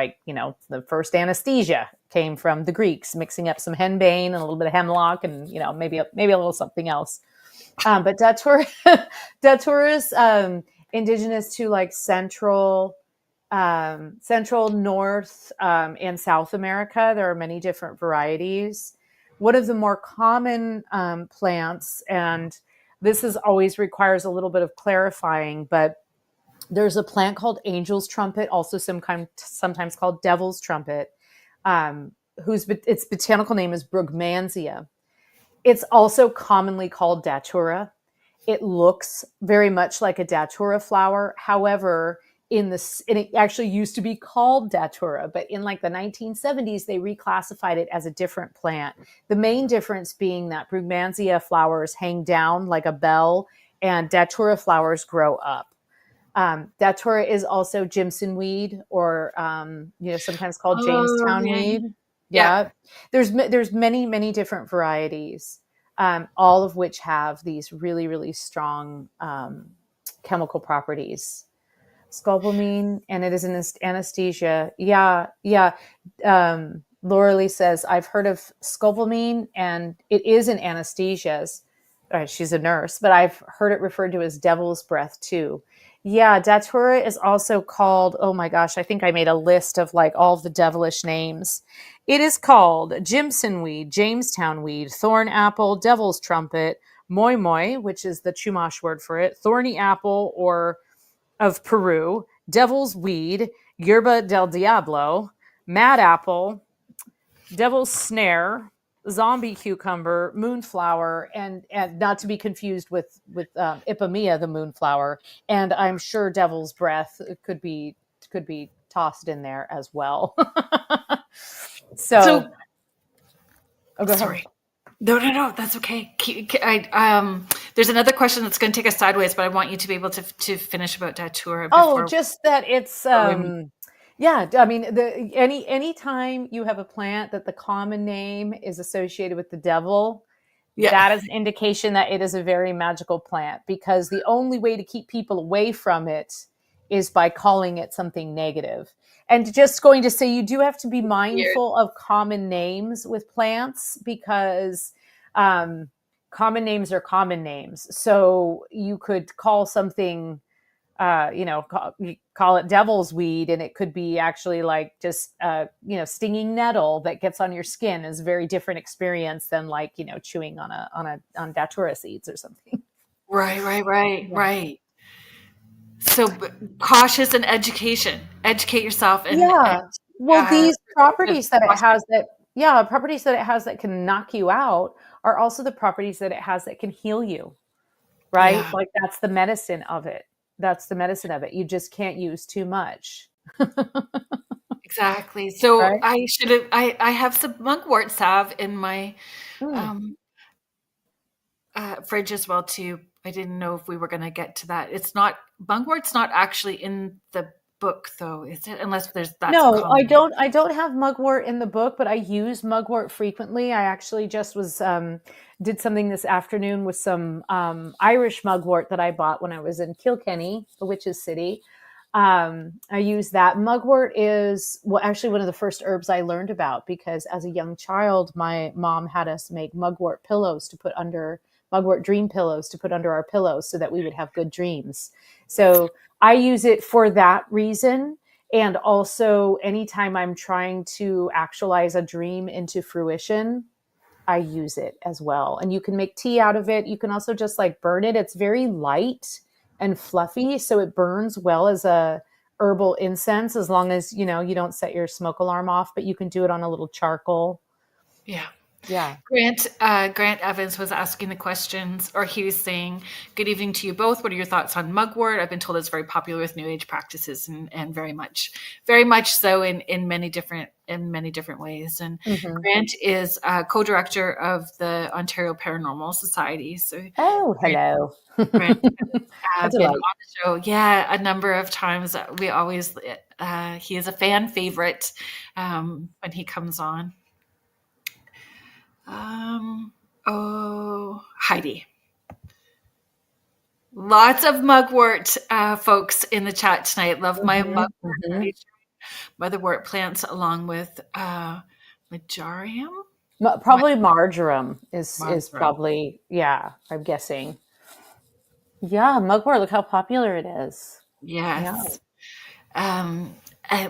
the first anesthesia came from the Greeks, mixing up some henbane and a little bit of hemlock, and maybe a little something else. But datura is indigenous to like central, north, and South America. There are many different varieties. One of the more common plants, and this is always requires a little bit of clarifying, but there's a plant called angel's trumpet, also sometimes called devil's trumpet, its botanical name is brugmansia. It's also commonly called datura. It looks very much like a datura flower. However, and it actually used to be called datura, but in like the 1970s, they reclassified it as a different plant. The main difference being that brugmansia flowers hang down like a bell and datura flowers grow up. Datura is also Jimson weed, or sometimes called Oh, Jamestown okay. weed. Yeah. Yeah, there's many different varieties, all of which have these really strong chemical properties. Scopolamine, and it is an anesthesia. Yeah, yeah. Laura Lee says, I've heard of scopolamine, and it is an anesthesia. She's a nurse, but I've heard it referred to as devil's breath too. Yeah, Datura is also called, oh my gosh, I think I made a list of like all the devilish names. It is called Jimson weed, Jamestown weed, thorn apple, devil's trumpet, moi moi, which is the Chumash word for it, thorny apple, or of Peru, devil's weed, yerba del diablo, mad apple, devil's snare, zombie cucumber, moonflower, and not to be confused with Ipomoea, the moonflower, and I'm sure devil's breath could be tossed in there as well. So, So, oh, go ahead. sorry. No, that's okay. There's another question that's going to take us sideways, but I want you to be able to finish about Datura Oh, before. just that it's yeah, I mean any time you have a plant that the common name is associated with the devil, Yeah, that is an indication that it is a very magical plant, because the only way to keep people away from it is by calling it something negative. And just going to say, you do have to be weird. mindful of common names with plants, because um, common names are common names. So you could call something you call it devil's weed, and it could be actually like just stinging nettle that gets on your skin, is a very different experience than like chewing on datura seeds or something. Yeah. Right. So, cautious and education. Educate yourself and Yeah. Well, these with properties that it caution. has that yeah, properties that it has that can knock you out are also the properties that it has that can heal you, right? Yeah, Like that's the medicine of it. That's the medicine of it. You just can't use too much. exactly. So Right? I should have. I have some mugwort salve in my Mm. um, fridge as well too. I didn't know if we were going to get to that. It's not mugwort's not actually in the book though, is it? Unless that's a No, I common name. don't I don't have mugwort in the book, but I use mugwort frequently. I actually just was did something this afternoon with some Irish mugwort that I bought when I was in Kilkenny, the Witches City. I use that. Mugwort is actually one of the first herbs I learned about, because as a young child, my mom had us make mugwort dream pillows to put under our pillows so that we would have good dreams. So I use it for that reason. And also, anytime I'm trying to actualize a dream into fruition, I use it as well. And you can make tea out of it. You can also just like burn it. It's very light and fluffy, so it burns well as a herbal incense, as long as you don't set your smoke alarm off, but you can do it on a little charcoal. Yeah. Yeah. Grant Evans was asking the questions, or he was saying, "Good evening to you both. What are your thoughts on mugwort? I've been told it's very popular with New Age practices, and very much so in many different ways." And Hmm. Grant is co-director of the Ontario Paranormal Society. So Oh, hello. Grant A been on delight. the show, yeah, a number of times. We always he is a fan favorite when he comes on. Um, oh, Heidi. Lots of mugwort folks in the chat tonight. Love my Hmm. mugwort, Hmm. motherwort plants along with Majarium? Ma- Probably marjoram is Marjoram. probably, yeah, I'm guessing. Yeah, mugwort. Look how popular it is. Yeah. Yes.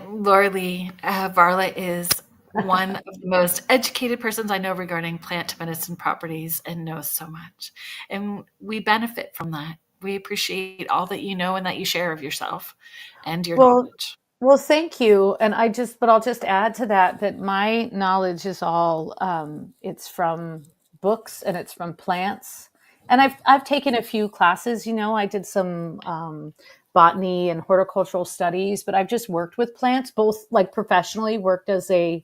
Laura Lee, Varla is one of the most educated persons I know regarding plant medicine properties and knows so much. And we benefit from that. We appreciate all that you know and that you share of yourself and your Well, knowledge. well, thank you. And but I'll just add to that that my knowledge is all it's from books and it's from plants. And I've taken a few classes. I did some botany and horticultural studies, but I've just worked with plants, both like professionally, worked as a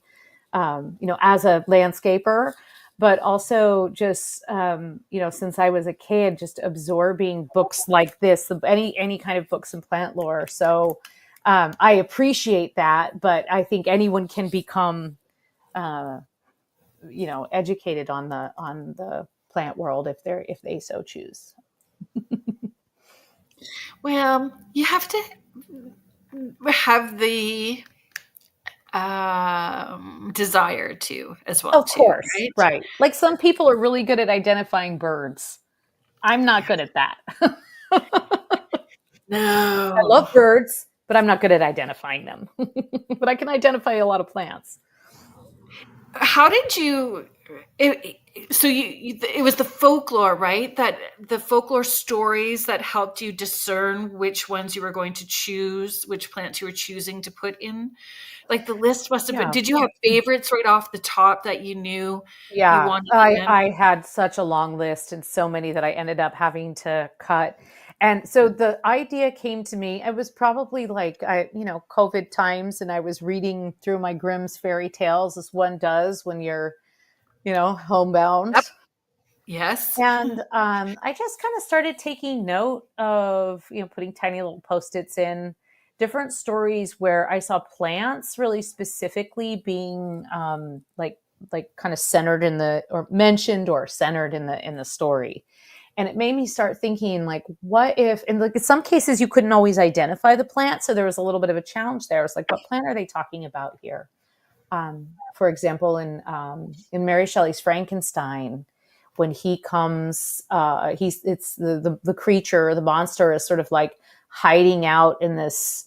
as a landscaper, but also just since I was a kid, just absorbing books like this, any kind of books in plant lore. So I appreciate that, but I think anyone can become uh, educated on the plant world if they so choose. Well, you have to have the desire to as well Of too, course, right? right. Like some people are really good at identifying birds. I'm not good at that. I No. love birds, but I'm not good at identifying them. But I can identify a lot of plants. How did you? It was the folklore, right? That the folklore stories that helped you discern which ones you were going to choose, which plants you were choosing to put in. Like the list must have been. Yeah. Did you have favorites right off the top that you knew you Yeah, wanted I in? I had such a long list and so many that I ended up having to cut. And so the idea came to me. It was probably like COVID times, and I was reading through my Grimm's fairy tales, as one does when you're, homebound. Yep. Yes. And I just kind of started taking note of, putting tiny little post-its in different stories where I saw plants really specifically being like kind of centered in the or mentioned or centered in the story. And it made me start thinking like, what if, and like in some cases you couldn't always identify the plant. So there was a little bit of a challenge there. It's like, what plant are they talking about here? For example, in Mary Shelley's Frankenstein, when he comes, it's the creature, the monster is sort of like hiding out in this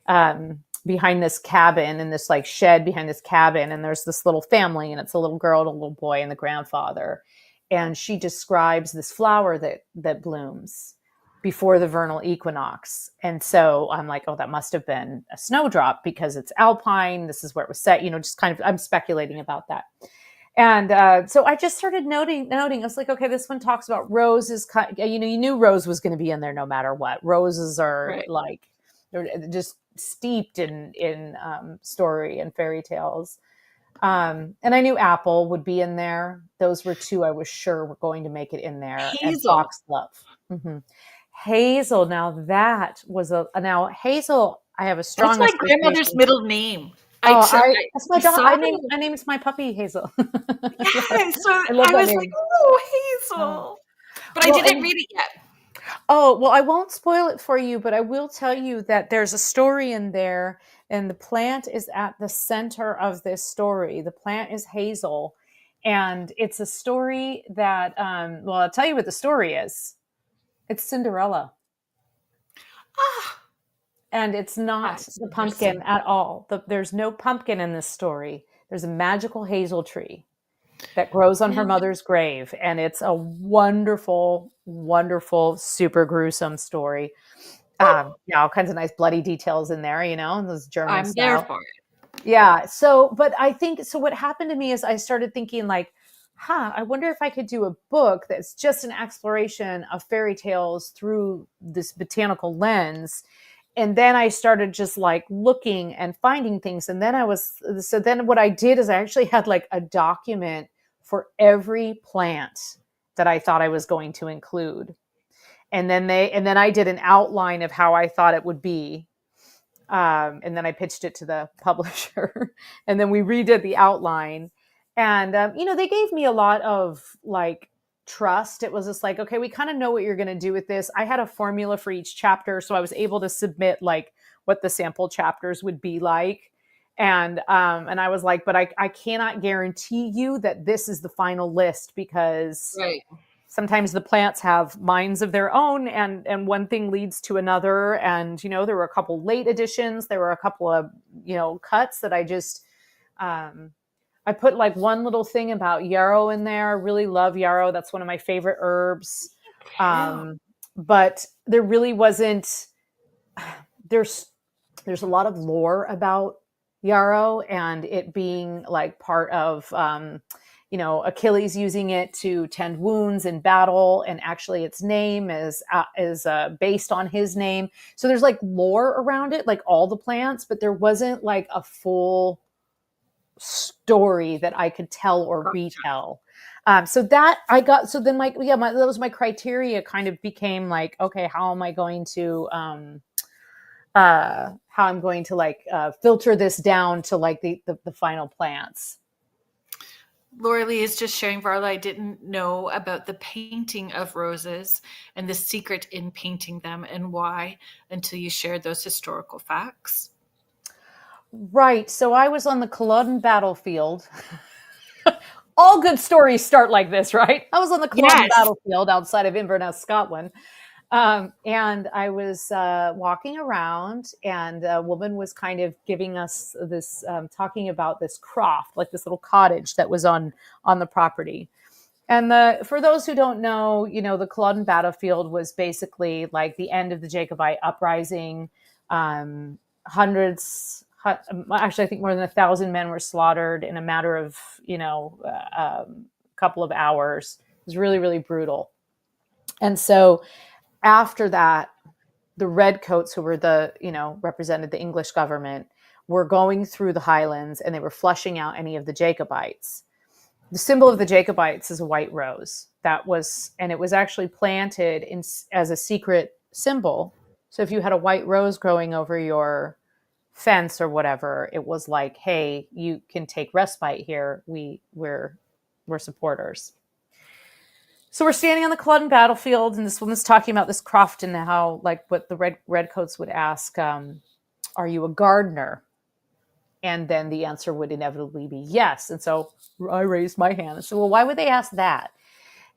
behind this cabin, in this like shed behind this cabin, and there's this little family, and it's a little girl and a little boy and the grandfather, and she describes this flower that blooms before the vernal equinox. And so I'm like, oh, that must have been a snowdrop because it's alpine. This is where it was set, just kind of, I'm speculating about that. And so I just started noting. I was like, okay, this one talks about roses. You knew rose was going to be in there no matter what. Roses are Right. like, they're just steeped in story and fairy tales. And I knew apple would be in there. Those were two I was sure were going to make it in there. And Hazel. foxglove. Mm-hmm. Hazel. Now hazel. I have a That's strong my grandmother's association. middle name. Oh, that's my I dog. saw it. I named my puppy Hazel. Yeah, so I love I that was like, name. "Oh, Oh. Hazel," but I Well, didn't and read it yet. oh, well, I won't spoil it for you, but I will tell you that there's a story in there, and the plant is at the center of this story. The plant is hazel, and it's a story that, well, I'll tell you what the story is. It's Cinderella, Ah, and it's not that's the pumpkin interesting. at all. There's no pumpkin in this story. There's a magical hazel tree that grows on her Yeah. mother's grave, and it's a wonderful, wonderful, super gruesome story. Yeah, all kinds of nice bloody details in there, in those German I'm there style. for it. Yeah. So, but I think so. What happened to me is I started thinking, like, I wonder if I could do a book that's just an exploration of fairy tales through this botanical lens. And then I started just like looking and finding things. And then so then what I did is I actually had like a document for every plant that I thought I was going to include. And then I did an outline of how I thought it would be. And then I pitched it to the publisher, and then we redid the outline. And they gave me a lot of like trust. It was just like, okay, we kind of know what you're going to do with this. I had a formula for each chapter, so I was able to submit like what the sample chapters would be like. And I was like, but I cannot guarantee you that this is the final list, because Right. sometimes the plants have minds of their own, and one thing leads to another. And there were a couple late editions, there were a couple of cuts that I put like one little thing about yarrow in there. I really love yarrow. That's one of my favorite herbs. Too. But there really wasn't, there's a lot of lore about yarrow, and it being like part of Achilles using it to tend wounds in battle, and actually its name is based on his name. So there's like lore around it, like all the plants, but there wasn't like a full story that I could tell or Gotcha. retell. So that I got, so then that was my criteria kind of became like, okay, how am I going to, how I'm going to like, filter this down to like the final plants. Laura Lee is just sharing, Varla, I didn't know about the painting of roses and the secret in painting them and why until you shared those historical facts. Right. So I was on the Culloden battlefield. All good stories start like this, right? I was on the Culloden Yes. battlefield outside of Inverness, Scotland. And I was walking around, and a woman was kind of giving us this, talking about this croft, like this little cottage that was on the property. And for those who don't know, the Culloden battlefield was basically like the end of the Jacobite uprising. Hundreds, actually, I think more than 1,000 men were slaughtered in a matter of couple of hours. It was really, really brutal. And so after that, the redcoats, who were represented the English government, were going through the Highlands, and they were flushing out any of the Jacobites. The symbol of the Jacobites is a white rose. And it was actually planted as a secret symbol. So if you had a white rose growing over your fence or whatever, it was like, hey, you can take respite here. We're supporters. So we're standing on the Culloden battlefield, and this woman's talking about this croft and how, like, what the redcoats would ask, "Are you a gardener?" And then the answer would inevitably be yes. And so I raised my hand and said, "Well, why would they ask that?"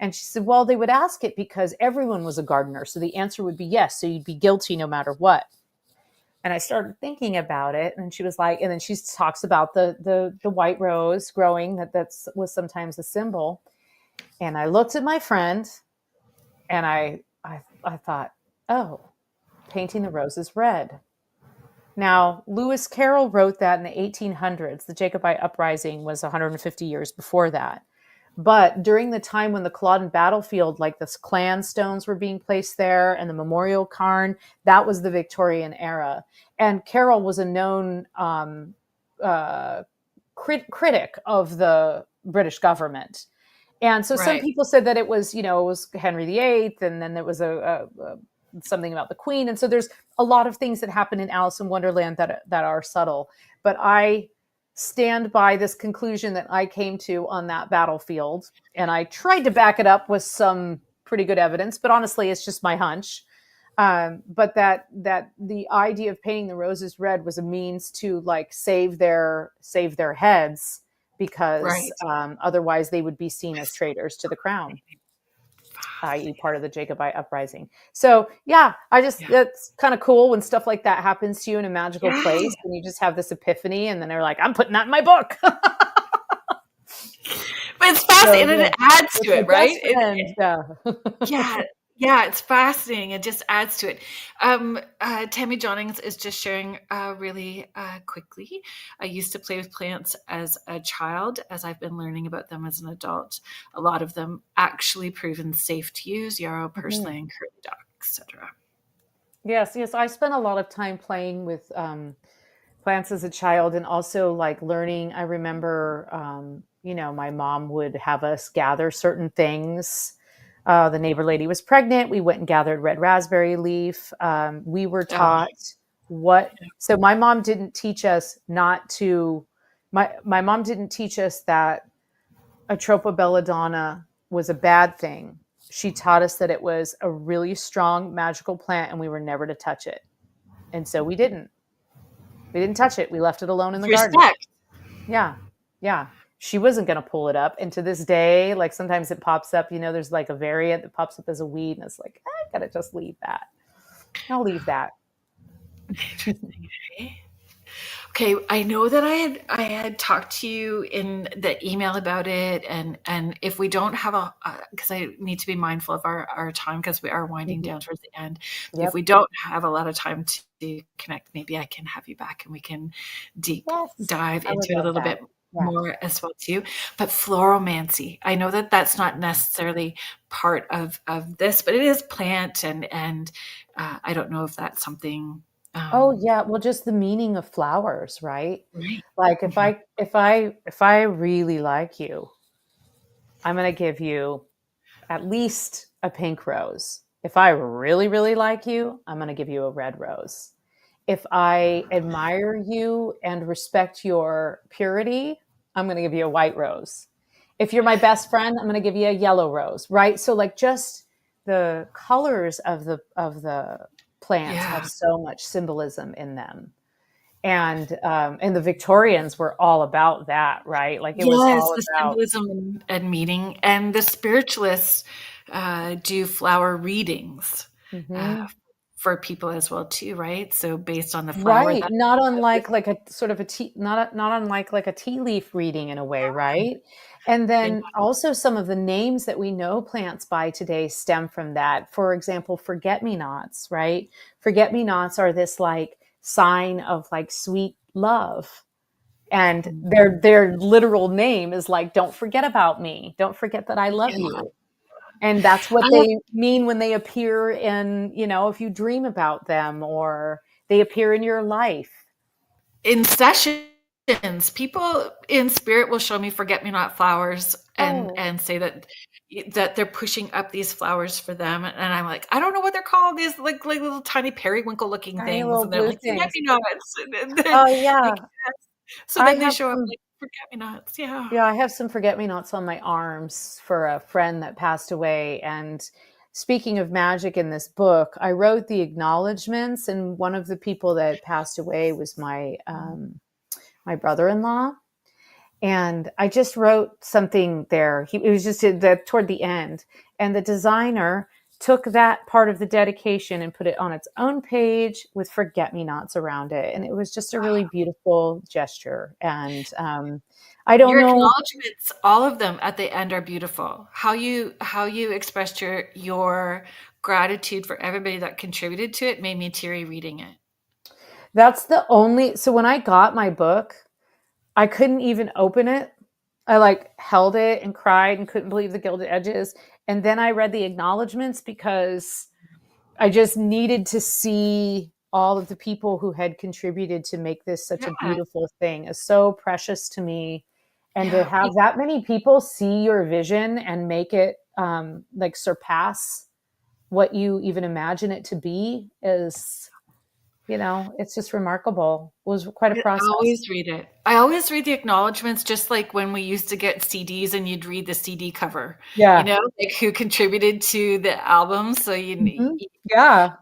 And she said, "Well, they would ask it because everyone was a gardener, so the answer would be yes. So you'd be guilty no matter what." And I started thinking about it, and she was like, and then she talks about the white rose growing that was sometimes a symbol. And I looked at my friend, and I thought, oh, painting the roses red. Now, Lewis Carroll wrote that in the 1800s. The Jacobite uprising was 150 years before that. But during the time when the Culloden battlefield, like the clan stones were being placed there and the memorial cairn, that was the Victorian era. And Carroll was a known critic of the British government. And so some Right. people said that it was Henry VIII, and then there was something about the Queen. And so there's a lot of things that happen in Alice in Wonderland that are subtle. But I stand by this conclusion that I came to on that battlefield. And I tried to back it up with some pretty good evidence, but honestly, it's just my hunch. But that the idea of painting the roses red was a means to like save their heads, because Right. otherwise they would be seen as traitors to the crown, i.e. part of the Jacobite uprising. So yeah, Yeah. that's kind of cool when stuff like that happens to you in a magical Yeah. place, and you just have this epiphany, and then they're like, I'm putting that in my book. But it's fascinating, and So it adds with to my it, right? best friend, yeah. Yeah. Yeah, it's fascinating. It just adds to it. Tammy Johnnings is just sharing really quickly. I used to play with plants as a child. As I've been learning about them as an adult, a lot of them actually proven safe to use: yarrow, Mhm. purslane, curly dock, etc. Yes, I spent a lot of time playing with plants as a child, and also like learning. I remember, my mom would have us gather certain things. The neighbor lady was pregnant. We went and gathered red raspberry leaf. We were Oh, taught what, so my mom didn't teach us not to, my mom didn't teach us that Atropa belladonna was a bad thing. She taught us that it was a really strong magical plant, and we were never to touch it. And so we didn't. We didn't touch it. We left it alone in the garden. respect. Yeah. Yeah. She wasn't going to pull it up. And to this day, like sometimes it pops up, there's like a variant that pops up as a weed. And it's like, I got to just leave that. I'll leave that. Interesting. Eh? Okay, I know that I had talked to you in the email about it, and if we don't have because I need to be mindful of our time because we are winding Mhm. down towards the end. If Yep. we don't have a lot of time to connect, maybe I can have you back and we can deep Yes. dive I would into it a love little that. bit Yeah. more as well too. But floramancy, I know that that's not necessarily part of this, but it is plant, and I don't know if that's something. Oh Um, yeah. Well, just the meaning of flowers, right? right. Like if Mhm. I really like you, I'm going to give you at least a pink rose. If I really, really like you, I'm going to give you a red rose. If I admire you and respect your purity, I'm going to give you a white rose. If you're my best friend, I'm going to give you a yellow rose, right? So like just the colors of the plants Yeah. have so much symbolism in them. And the Victorians were all about that, right? Like it was Yes, all the about. symbolism and meaning, and the spiritualists do flower readings uh, Mhm. for people as well too, right? So based on the flower Right, that not unlike like a sort of a tea, not unlike like a tea leaf reading in a way, right? And yeah, then also some of the names that we know plants by today stem from that. For example, forget-me-nots, right? Forget-me-nots are this like sign of like sweet love. And their literal name is like, don't forget about me. Don't forget that I love yeah. you. And that's what I have they mean when they appear in, if you dream about them or they appear in your life. in sessions, people in spirit will show me forget me not flowers and Oh, say that they're pushing up these flowers for them, and I'm like, I don't know what they're called, these like little tiny periwinkle looking tiny things, little and they're blue like forget things. me nots, and then Oh, like, yeah. so I then they have show up some, like forget me nots, yeah. yeah, I have some forget-me-nots on my arms for a friend that passed away. And speaking of magic in this book, I wrote the acknowledgments, and one of the people that passed away was my brother-in-law. And I just wrote something there. It was just toward the end. And the designer took that part of the dedication and put it on its own page with forget me nots around it. And it was just a really beautiful gesture. And I don't Your know. acknowledgments, all of them at the end are beautiful. How you expressed your gratitude for everybody that contributed to it made me teary reading it. That's the only. So when I got my book, I couldn't even open it. I like held it and cried and couldn't believe the gilded edges. And then I read the acknowledgments because I just needed to see all of the people who had contributed to make this such a Yeah, beautiful thing. It's so precious to me. And to yeah. have that many people see your vision and make it like surpass what you even imagine it to be is, it's just remarkable. It was quite a I process. always read it. I always read the acknowledgments, just like when we used to get CDs and you'd read the CD cover, Yeah. like who contributed to the album. So Mhm. Yeah.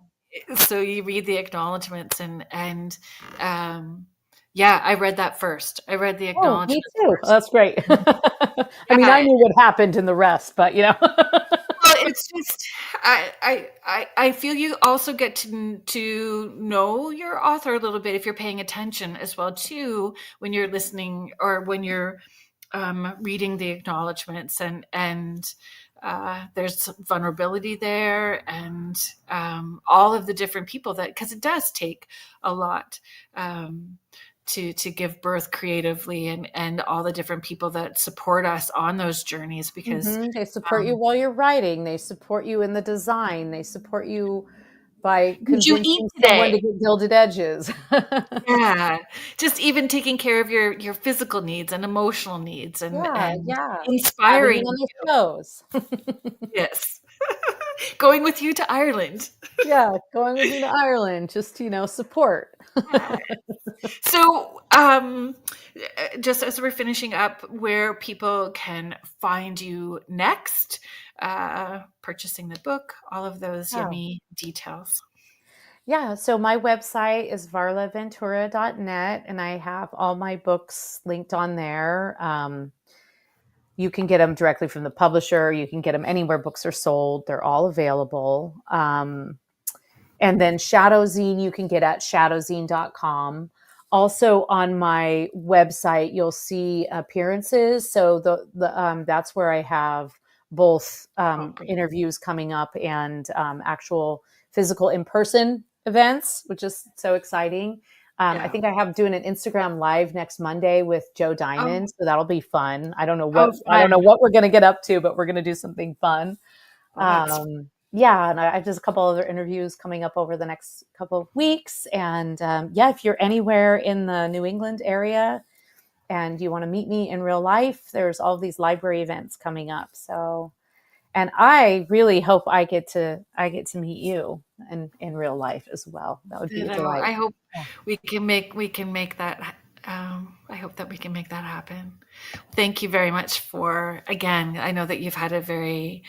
you read the acknowledgments, um, yeah, I read that first. I read the Oh, me acknowledgments too. first. That's great. I mean, I Yeah. knew what happened in the rest, but Well, it's just I feel you also get to know your author a little bit if you're paying attention as well too when you're listening or when you're reading the acknowledgments, and there's vulnerability there, and all of the different people that, because it does take a lot um, to give birth creatively, and all the different people that support us on those journeys, because They support you um, while you're writing. They support you in the design. They support you by did you eat convincing someone to today? get gilded edges. Yeah, just even taking care of your physical needs and emotional needs, Yeah, and yeah. Having inspiring you on the you. shows. Yes. Going with you to Ireland. Yeah, going with me to Ireland, just, support. Yeah. So, just as we're finishing up, where people can find you next, purchasing the book, all of those Yeah. yummy details. Yeah, so my website is varlaventura.net, and I have all my books linked on there. You can get them directly from the publisher. You can get them anywhere books are sold. They're all available. And then Shadowzine, you can get at shadowzine.com. Also on my website, you'll see appearances. So that's where I have both Oh, great. interviews coming up and actual physical in-person events, which is so exciting. I Yeah. think I have doing an Instagram live next Monday with Joe Oh, Diamond, so that'll be fun. I don't know oh, what I don't know fun. what we're going to get up to, but we're going to do something fun. Oh, that's Yeah, and I have just a couple other interviews coming up over the next couple of weeks. And yeah, if you're anywhere in the New England area and you want to meet me in real life, there's all these library events coming up. So, and I really hope I get to meet you in real life as well. That would be a delight. I hope we can make that. I hope that we can make that happen. Thank you very much for, again, I know that you've had a very,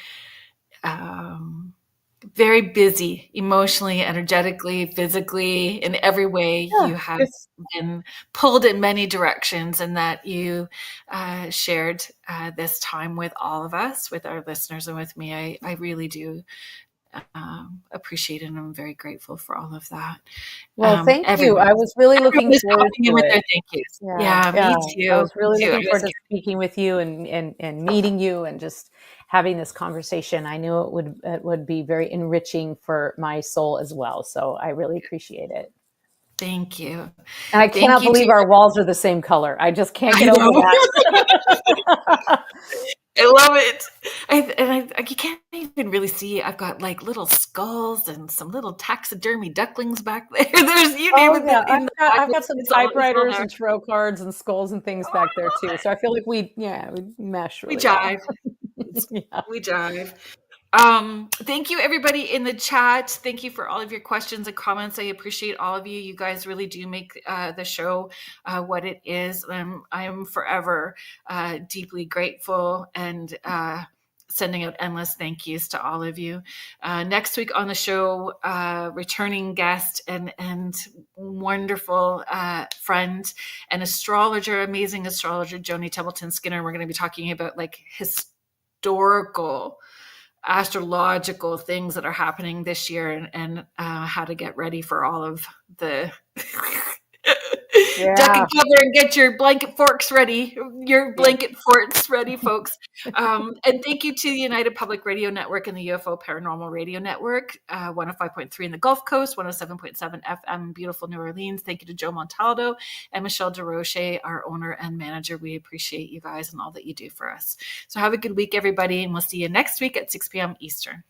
very busy, emotionally, energetically, physically, in every way. Yeah, You have been pulled in many directions, and that you shared this time with all of us, with our listeners, and with me. I really do appreciate it, and I'm very grateful for all of that. well, thank you. Everyone, I was really looking everyone's forward popping in to with it. their thank yous. Yeah, Me yeah. I too. was really Me too. looking forward to speaking with you and meeting you and just having this conversation. I knew it would be very enriching for my soul as well. So I really appreciate it. Thank you. And I Thank cannot you to believe our walls are the same color. I just can't I get over know. that. I love it. You can't even really see. I've got like little skulls and some little taxidermy ducklings back there. There's, you name Oh it, yeah, in the back. I've got some It's all typewriters there. and tarot cards and skulls and things back there too. So I feel like we mesh We really well. jive. Yeah. We jive. Thank you, everybody in the chat. Thank you for all of your questions and comments. I appreciate all of you. You guys really do make the show what it is. I am forever deeply grateful, and sending out endless thank yous to all of you. Next week on the show, returning guest and wonderful friend and astrologer, amazing astrologer, Joni Templeton Skinner. We're going to be talking about like historical astrological things that are happening this year, and how to get ready for all of the duck Yeah. and cover and get your blanket forks ready, your blanket forts ready, folks. And thank you to the United Public Radio Network and the UFO Paranormal Radio Network, 105.3 in the Gulf Coast, 107.7 FM, beautiful New Orleans. Thank you to Joe Montaldo and Michelle DeRoche, our owner and manager. We appreciate you guys and all that you do for us. So have a good week, everybody, and we'll see you next week at 6 p.m. Eastern.